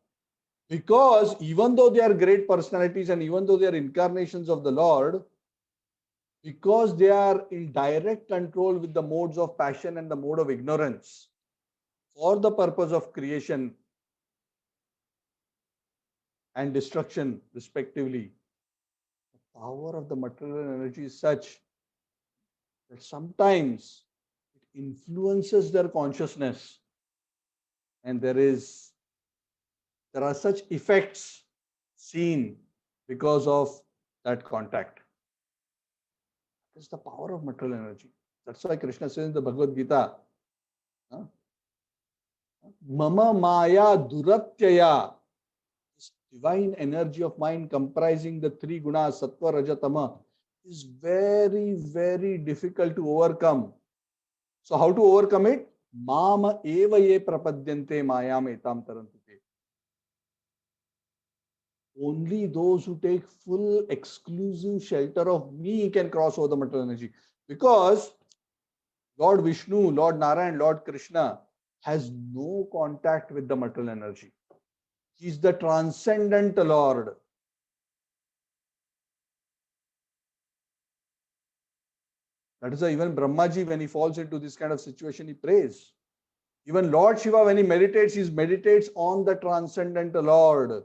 because even though they are great personalities and even though they are incarnations of the Lord, because they are in direct control with the modes of passion and the mode of ignorance for the purpose of creation and destruction, respectively, the power of the material energy is such that sometimes it influences their consciousness, and there are such effects seen because of that contact. It's the power of material energy. That's why Krishna says in the Bhagavad Gita, Mama Maya Duratyaya, this divine energy of mind comprising the three gunas, Sattva, Raja, Tama, is very, very difficult to overcome. So how to overcome it? Mama eva ye prapadyante mayam etam tarantite. Only those who take full exclusive shelter of me can cross over the material energy. Because Lord Vishnu, Lord Narayan, Lord Krishna has no contact with the material energy. He is the transcendent Lord. That is why even Brahmaji, when he falls into this kind of situation, he prays. Even Lord Shiva, when he meditates on the transcendent Lord.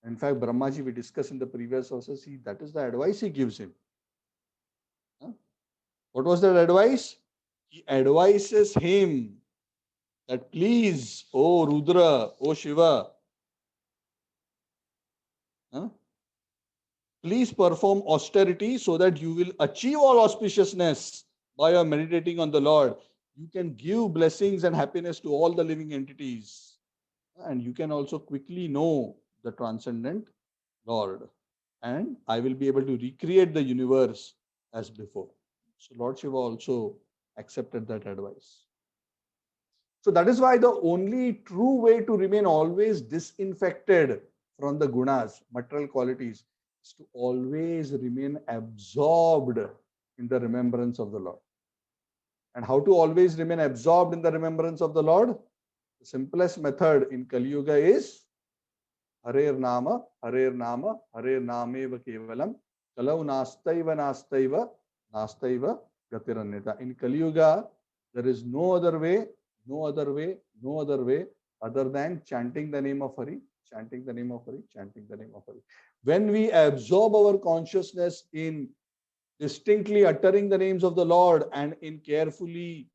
In fact, Brahmaji, we discussed in the previous verses, that is the advice he gives him. What was that advice? He advises him that please, O Rudra, O Shiva, Please perform austerity so that you will achieve all auspiciousness by your meditating on the Lord. You can give blessings and happiness to all the living entities. And you can also quickly know the transcendent Lord. And I will be able to recreate the universe as before. So Lord Shiva also accepted that advice. So that is why the only true way to remain always disinfected from the gunas, material qualities, is to always remain absorbed in the remembrance of the Lord. And how to always remain absorbed in the remembrance of the Lord? The simplest method in Kali Yuga is Harer Nama, Harer Nama, Harer Nameva Kevalam, Kalau Nastaiva Nastaiva, Nastaiva Gatiranyata. In Kali Yuga, there is no other way, no other way, no other way other than chanting the name of Hari, chanting the name of Hari, chanting the name of Hari. When we absorb our consciousness in distinctly uttering the names of the Lord and in carefully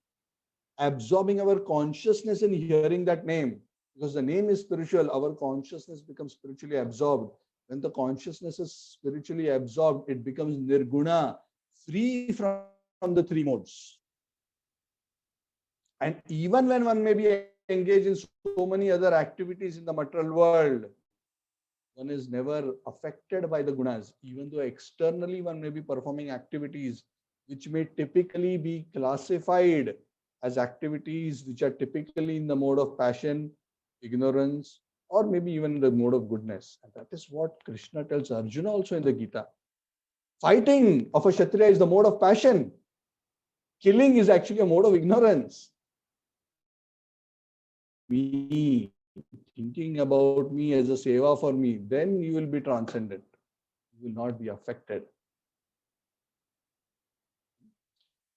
absorbing our consciousness in hearing that name, because the name is spiritual, our consciousness becomes spiritually absorbed. When the consciousness is spiritually absorbed, it becomes nirguna, free from the three modes. And even when one may be engaged in so many other activities in the material world, one is never affected by the gunas, even though externally one may be performing activities which may typically be classified as activities which are typically in the mode of passion, ignorance, or maybe even the mode of goodness. And that is what Krishna tells Arjuna also in the Gita. Fighting of a Kshatriya is the mode of passion. Killing is actually a mode of ignorance. Me, thinking about me as a seva for me, then you will be transcendent. You will not be affected.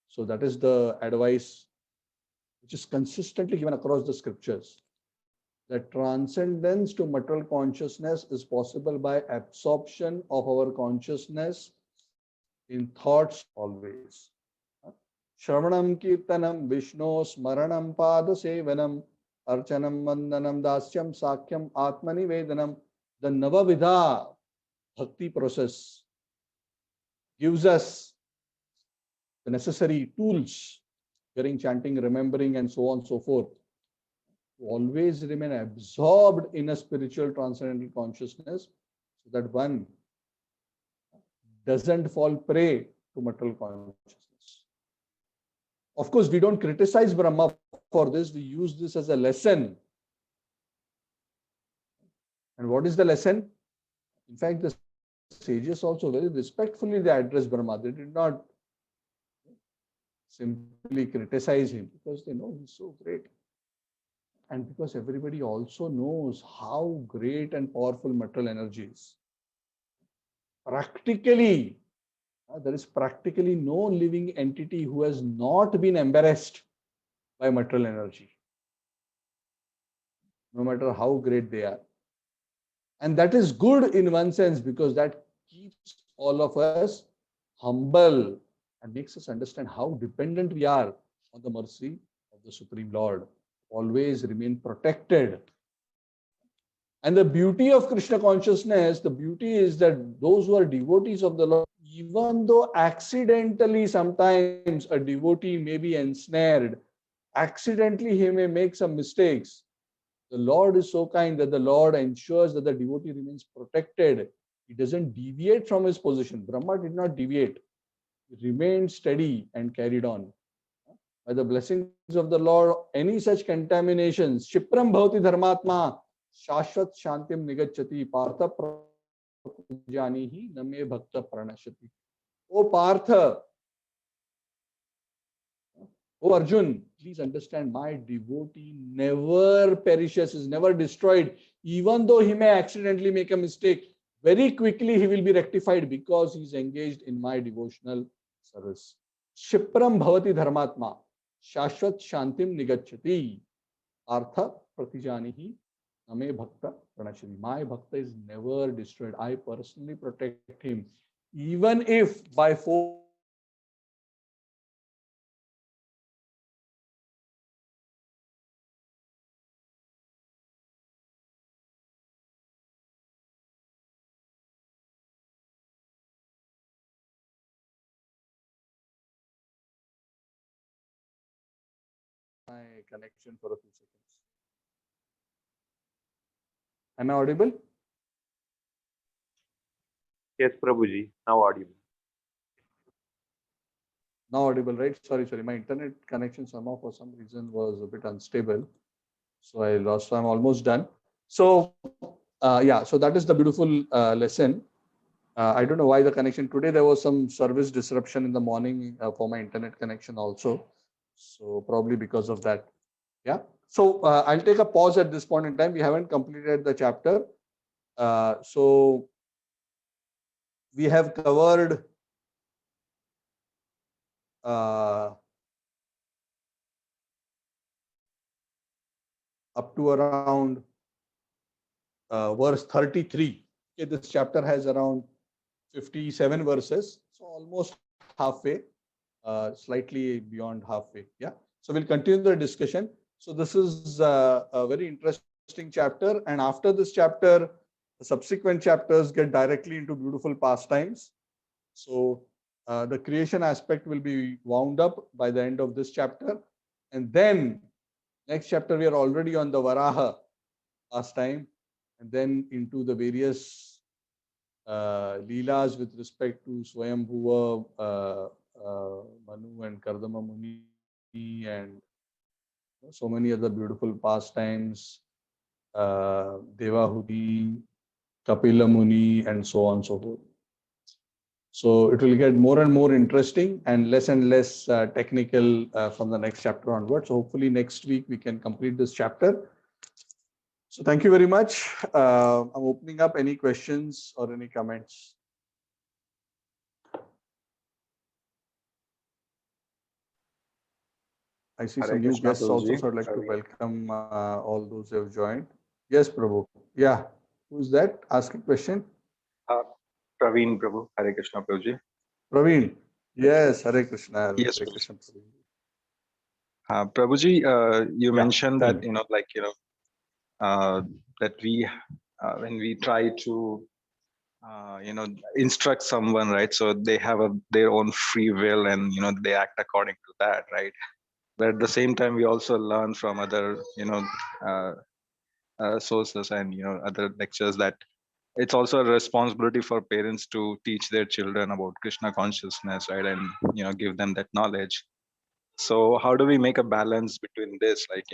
So that is the advice which is consistently given across the scriptures. That transcendence to material consciousness is possible by absorption of our consciousness in thoughts always. Shravanam Kirtanam Vishnu Smaranam Pada Sevanam Archanam Vandanam Dasyam Sakyam Atmani Vedanam. The Navavidha Bhakti process gives us the necessary tools, hearing, chanting, remembering, and so on and so forth, to always remain absorbed in a spiritual transcendental consciousness so that one doesn't fall prey to material consciousness. Of course, we don't criticize Brahma for this. We use this as a lesson. And what is the lesson? In fact, the sages also very respectfully they address Brahma. They did not simply criticize him because they know he's so great. And because everybody also knows how great and powerful material energy is. Practically, there is practically no living entity who has not been embarrassed by material energy, no matter how great they are. And that is good in one sense because that keeps all of us humble and makes us understand how dependent we are on the mercy of the Supreme Lord. Always remain protected. And the beauty of Krishna consciousness, the beauty is that those who are devotees of the Lord, even though accidentally sometimes a devotee may be ensnared, accidentally he may make some mistakes. The Lord is so kind that the Lord ensures that the devotee remains protected. He doesn't deviate from his position. Brahma did not deviate. He remained steady and carried on. By the blessings of the Lord, any such contaminations, Shipram Bhavati Dharmatma, Shashvat Shantim Nigachati, Partha Janihi, Name Bhakta Pranashati. O Partha, O Arjun, please understand, my devotee never perishes, is never destroyed. Even though he may accidentally make a mistake, very quickly he will be rectified because he is engaged in my devotional service. Shipram Bhavati Dharmatma, Shashvat Shantim Nigachati, Artha Pratijanihi, Name Bhakta Pranashati. My Bhakta is never destroyed. I personally protect him. Even if by force my connection for a few seconds. Am I audible? Yes, Prabhuji, now audible. Now audible, right? Sorry. My internet connection somehow for some reason was a bit unstable. So I lost. So I'm almost done. So yeah, so that is the beautiful lesson. I don't know why the connection today, there was some service disruption in the morning for my internet connection also. So probably because of that. Yeah. So I'll take a pause at this point in time. We haven't completed the chapter. So we have covered up to around verse 33. Okay, this chapter has around 57 verses, so almost halfway, slightly beyond halfway. Yeah. So we'll continue the discussion. So this is a very interesting chapter, and after this chapter, the subsequent chapters get directly into beautiful pastimes. So the creation aspect will be wound up by the end of this chapter, and then next chapter we are already on the Varaha pastime, and then into the various Leelas with respect to Swayambhuva, Manu and Kardama Muni, and so many other beautiful pastimes, Devahuti, Kapila Muni, and so on and so forth. So it will get more and more interesting and less technical from the next chapter onwards. So hopefully next week we can complete this chapter. So thank you very much. I'm opening up any questions or any comments. I see Hare some new Krishna, guests also, Prabhuji. so I'd like to welcome all those who have joined. Yes, Prabhu. Yeah. Who's that? Ask a question. Praveen Prabhu, Hare Krishna, Prabhuji. Praveen. Yes, Hare Krishna. Hare Yes, Krishna. Prabhuji, you Yeah, mentioned tell that, me. that we, when we try to, instruct someone, right? So they have their own free will and, they act according to that, right? But at the same time, we also learn from other, sources and, other lectures that it's also a responsibility for parents to teach their children about Krishna consciousness, right? And, give them that knowledge. So how do we make a balance between this? Like,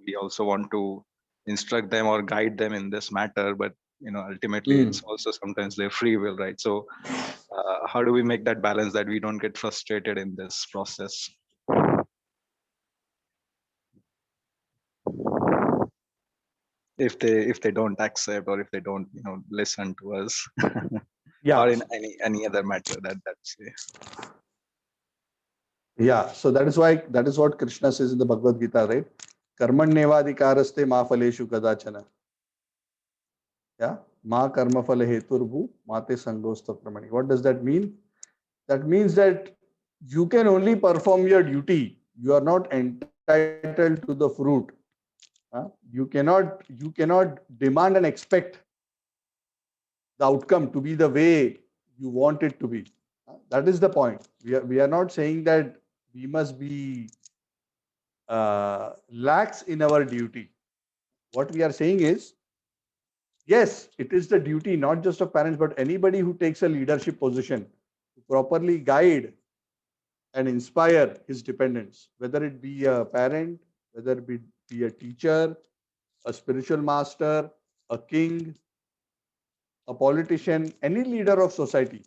we also want to instruct them or guide them in this matter, but, ultimately it's also sometimes their free will, right? So how do we make that balance that we don't get frustrated in this process? If they don't accept or if they don't, listen to us, Yeah. or in any other matter that's Yeah. So that is what Krishna says in the Bhagavad Gita, right? Karmanyevadikaraste ma phaleshu kadachana. Yeah. Ma karma phala heturbu mate sangosta pramani. What does that mean? That means that you can only perform your duty. You are not entitled to the fruit. You cannot demand and expect the outcome to be the way you want it to be. That is the point. We are not saying that we must be lax in our duty. What we are saying is, yes, it is the duty not just of parents, but anybody who takes a leadership position to properly guide and inspire his dependents, whether it be a parent, whether it be a teacher, a spiritual master, a king, a politician, any leader of society.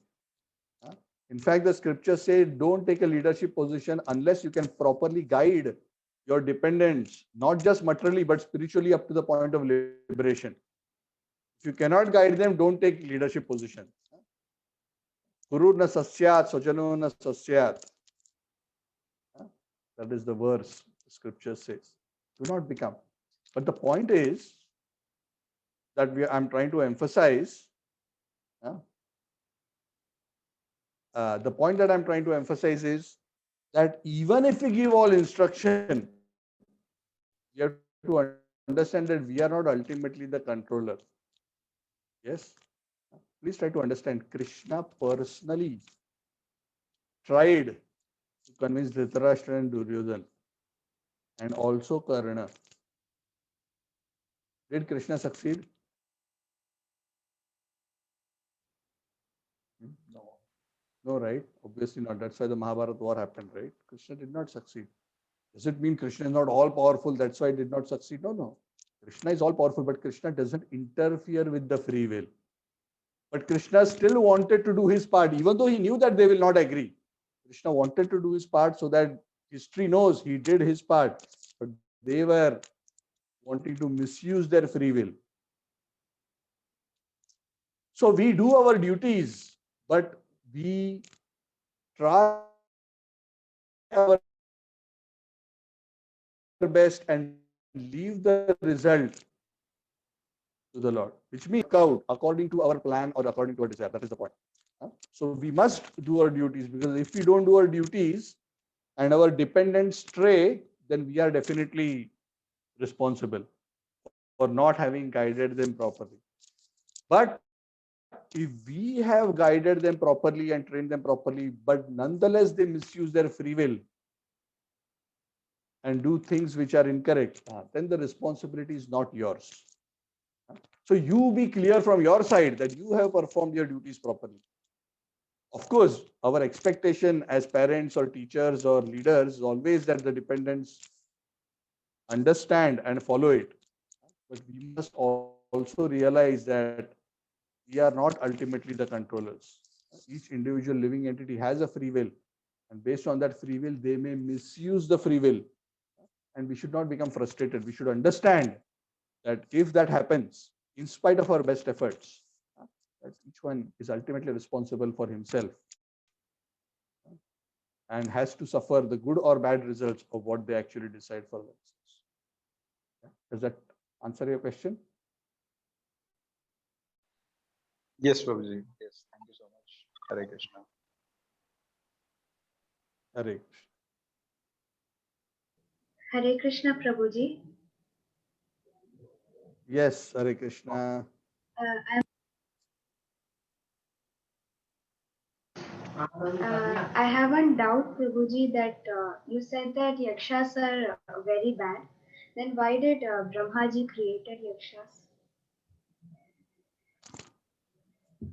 In fact, the scriptures say don't take a leadership position unless you can properly guide your dependents, not just materially, but spiritually up to the point of liberation. If you cannot guide them, don't take leadership position. Guru na sasyat, swajano na sasyat. That is the verse the scripture says. Do not become. But the point is that I'm trying to emphasize. The point that I'm trying to emphasize is that even if we give all instruction, you have to understand that we are not ultimately the controller. Yes. Please try to understand. Krishna personally tried to convince Dhritarashtra and Duryodhan and also Karna. Did Krishna succeed? No. No, right? Obviously not. That's why the Mahabharata war happened, right? Krishna did not succeed. Does it mean Krishna is not all powerful? That's why he did not succeed? No, no. Krishna is all powerful, but Krishna doesn't interfere with the free will. But Krishna still wanted to do his part, even though he knew that they will not agree. Krishna wanted to do his part so that history knows he did his part, but they were wanting to misuse their free will. So we do our duties, but we try our best and leave the result to the Lord, which means out according to our plan or according to our desire. That is the point. So we must do our duties, because if we don't do our duties and our dependents stray, then we are definitely responsible for not having guided them properly. But if we have guided them properly and trained them properly, but nonetheless they misuse their free will and do things which are incorrect, then the responsibility is not yours. So you be clear from your side that you have performed your duties properly. Of course, our expectation as parents or teachers or leaders is always that the dependents understand and follow it. But we must also realize that we are not ultimately the controllers. Each individual living entity has a free will, and based on that free will, they may misuse the free will. And we should not become frustrated. We should understand that if that happens, in spite of our best efforts, that each one is ultimately responsible for himself and has to suffer the good or bad results of what they actually decide for themselves. Does that answer your question? Yes, Prabhuji. Yes, thank you so much. Hare Krishna. Hare Krishna. Hare Krishna, Prabhuji. Yes, Hare Krishna. I have one doubt, Prabhuji, that you said that yakshas are very bad. Then why did Brahmaji created yakshas?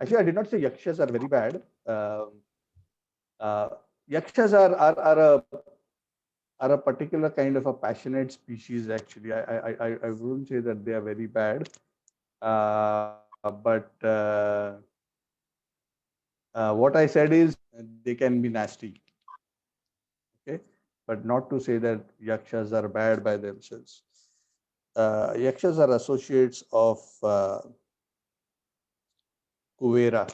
Actually, I did not say yakshas are very bad. Yakshas are a particular kind of a passionate species. Actually, I wouldn't say that they are very bad, but what I said is they can be nasty. Okay, but not to say that yakshas are bad by themselves. Yakshas are associates of Kuvera.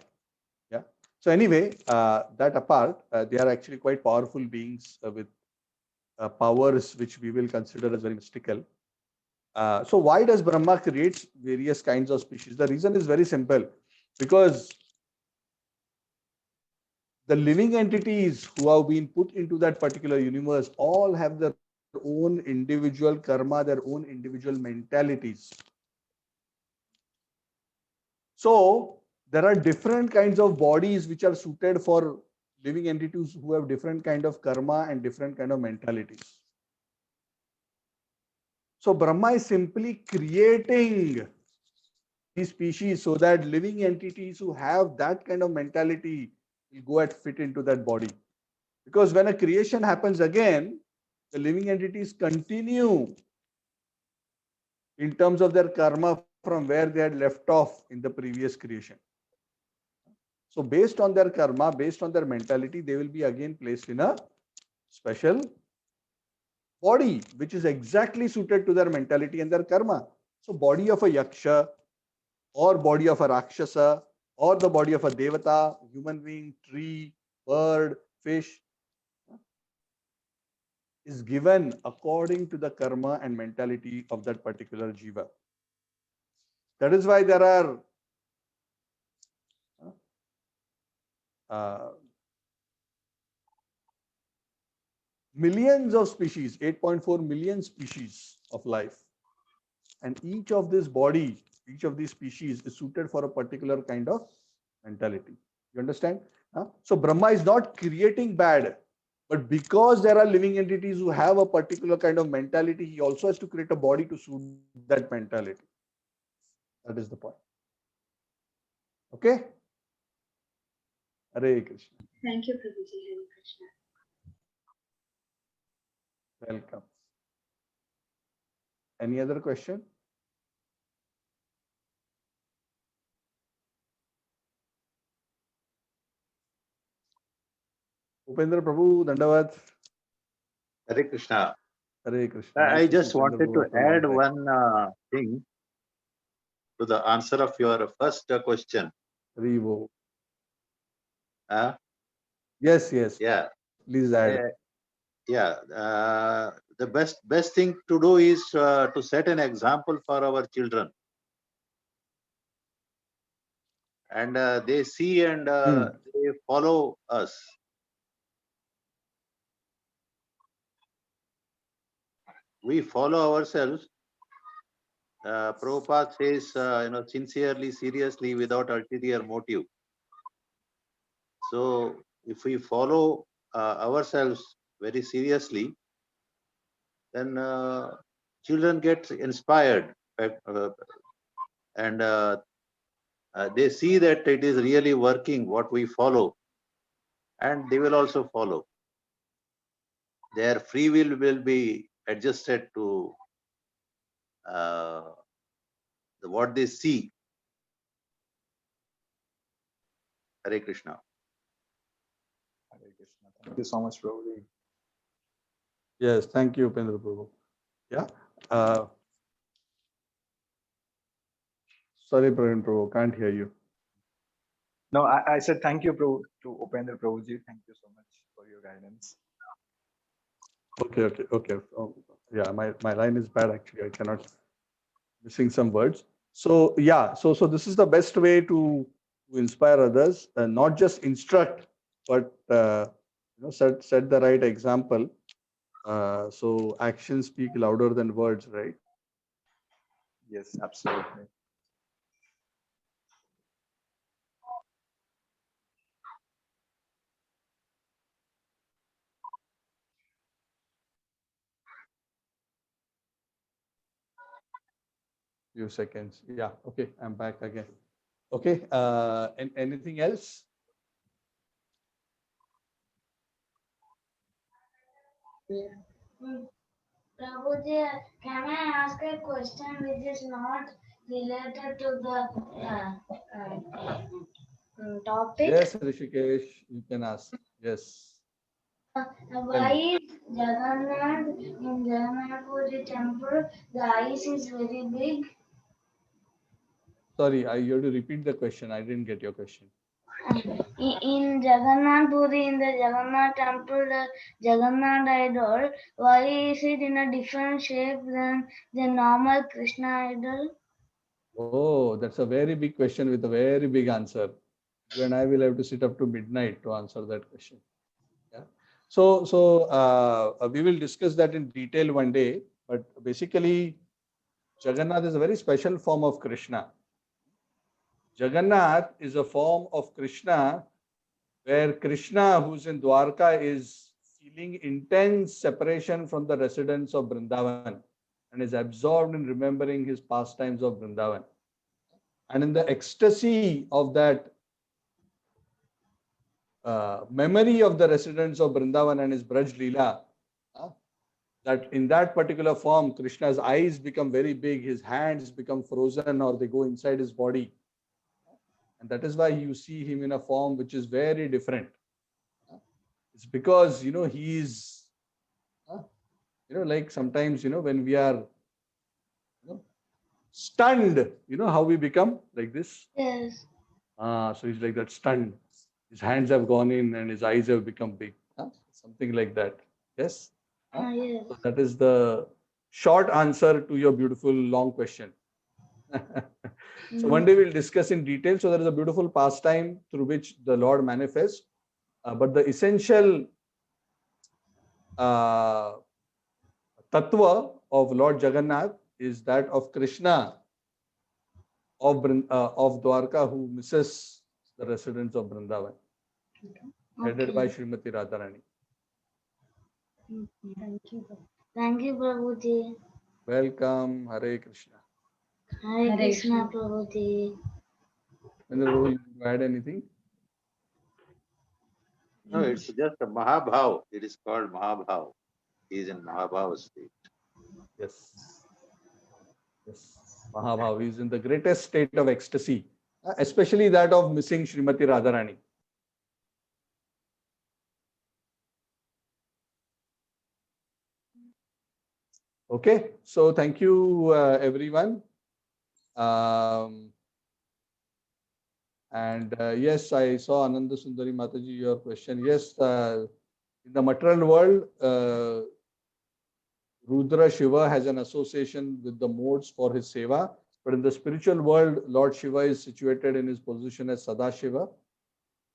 Yeah. So anyway, that apart, they are actually quite powerful beings with powers which we will consider as very mystical. So why does Brahma create various kinds of species? The reason is very simple, because the living entities who have been put into that particular universe all have their own individual karma, their own individual mentalities. So there are different kinds of bodies which are suited for living entities who have different kind of karma and different kind of mentalities. So Brahma is simply creating these species so that living entities who have that kind of mentality will go and fit into that body. Because when a creation happens again, the living entities continue in terms of their karma from where they had left off in the previous creation. So based on their karma, based on their mentality, they will be again placed in a special body, which is exactly suited to their mentality and their karma. So body of a yaksha, or body of a rakshasa, or the body of a devata, human being, tree, bird, fish, is given according to the karma and mentality of that particular jiva. That is why there are millions of species, 8.4 million species of life. And each of this body, each of these species is suited for a particular kind of mentality. You understand? So Brahma is not creating bad. But because there are living entities who have a particular kind of mentality, he also has to create a body to suit that mentality. That is the point. Okay? Hare Krishna. Thank you, Prabhuji. Hare Krishna. Welcome. Any other question? Upendra Prabhu, Dandavat. Hare Krishna. Hare Krishna. I Nice to see just Upendra wanted Prabhu to after a long add time. one thing to the answer of your first question. Haribo. Uh, Yes, yes. yeah, Please add. the best thing to do is to set an example for our children, and they see and they follow us. We follow ourselves. Prabhupada says, sincerely, seriously, without ulterior motive. So, if we follow ourselves very seriously, then children get inspired, and they see that it is really working what we follow, and they will also follow. Their free will be adjusted to what they see. Hare Krishna. Hare Krishna. Thank you so much, Prabhuji. Yes, thank you, Upendra Prabhu. Yeah. Sorry, Praveen Prabhu, can't hear you. No, I said thank you to Upendra Prabhuji. Thank you so much for your guidance. Okay. Yeah, my line is bad actually. I cannot, missing some words. So yeah, so this is the best way to inspire others, not just instruct, but set the right example. So actions speak louder than words, right? Yes, absolutely. Few seconds. Yeah. Okay, I'm back again. Okay. And anything else? Prabhuji, can I ask a question which is not related to the topic? Yes, Rishikesh, you can ask. Yes. Why is Jagannath in Jagannath Puri temple, the ice is very big? Sorry, you have to repeat the question. I didn't get your question. In Jagannath Puri, in the Jagannath temple, the Jagannath idol, why is it in a different shape than the normal Krishna idol? Oh, that's a very big question with a very big answer. You and I will have to sit up to midnight to answer that question. Yeah. So we will discuss that in detail one day. But basically, Jagannath is a very special form of Krishna. Jagannath is a form of Krishna where Krishna, who's in Dwarka, is feeling intense separation from the residents of Vrindavan and is absorbed in remembering his pastimes of Vrindavan. And in the ecstasy of that memory of the residents of Vrindavan and his Braj Leela, that in that particular form, Krishna's eyes become very big, his hands become frozen or they go inside his body. And that is why you see him in a form which is very different. It's because, he is, like sometimes, when we are stunned, how we become like this. Yes. So he's like that stunned. His hands have gone in and his eyes have become big. Something like that. Yes? Yes. So that is the short answer to your beautiful long question. So one day we'll discuss in detail. So there is a beautiful pastime through which the Lord manifests. But the essential tattva of Lord Jagannath is that of Krishna of Dwarka, who misses the residents of Vrindavan, headed by Srimati Radharani. Thank you, Prabhuji. Welcome. Hare Krishna. Hare Hare Krishna, Krishna. Prabhuji. Mendra Prabhu, you want to add anything? No, it's just a Mahabhav. It is called Mahabhav. He is in Mahabhav state. Yes. Yes. Mahabhav is in the greatest state of ecstasy, especially that of missing Srimati Radharani. Okay. So thank you, everyone. And yes, I saw Ananda Sundari Mataji, your question. Yes, in the material world, Rudra Shiva has an association with the modes for his seva, but in the spiritual world, Lord Shiva is situated in his position as Sadashiva.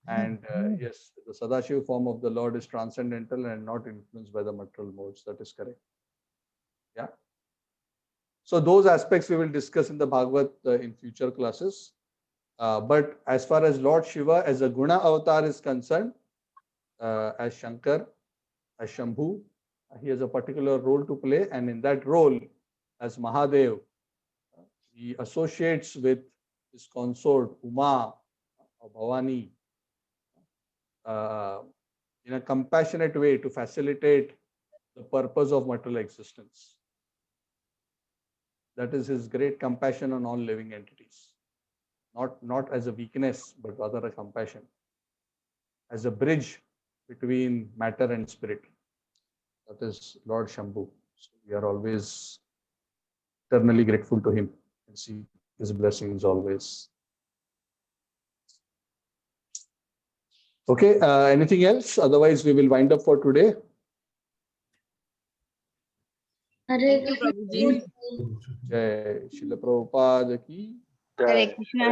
And yes, the Sadashiva form of the Lord is transcendental and not influenced by the material modes. That is correct. Yeah. So those aspects we will discuss in the Bhagavad in future classes. But as far as Lord Shiva as a Guna avatar is concerned, as Shankar, as Shambhu, he has a particular role to play, and in that role, as Mahadev, he associates with his consort Uma or Bhavani in a compassionate way to facilitate the purpose of material existence. That is his great compassion on all living entities. Not as a weakness, but rather a compassion, as a bridge between matter and spirit. That is Lord Shambhu. So we are always eternally grateful to him and see his blessings always. Okay, anything else? Otherwise, we will wind up for today. Hare Thank you, Krishna, Prabhuji. Prabhuji. Jai Srila Prabhupada ki. Hare Krishna.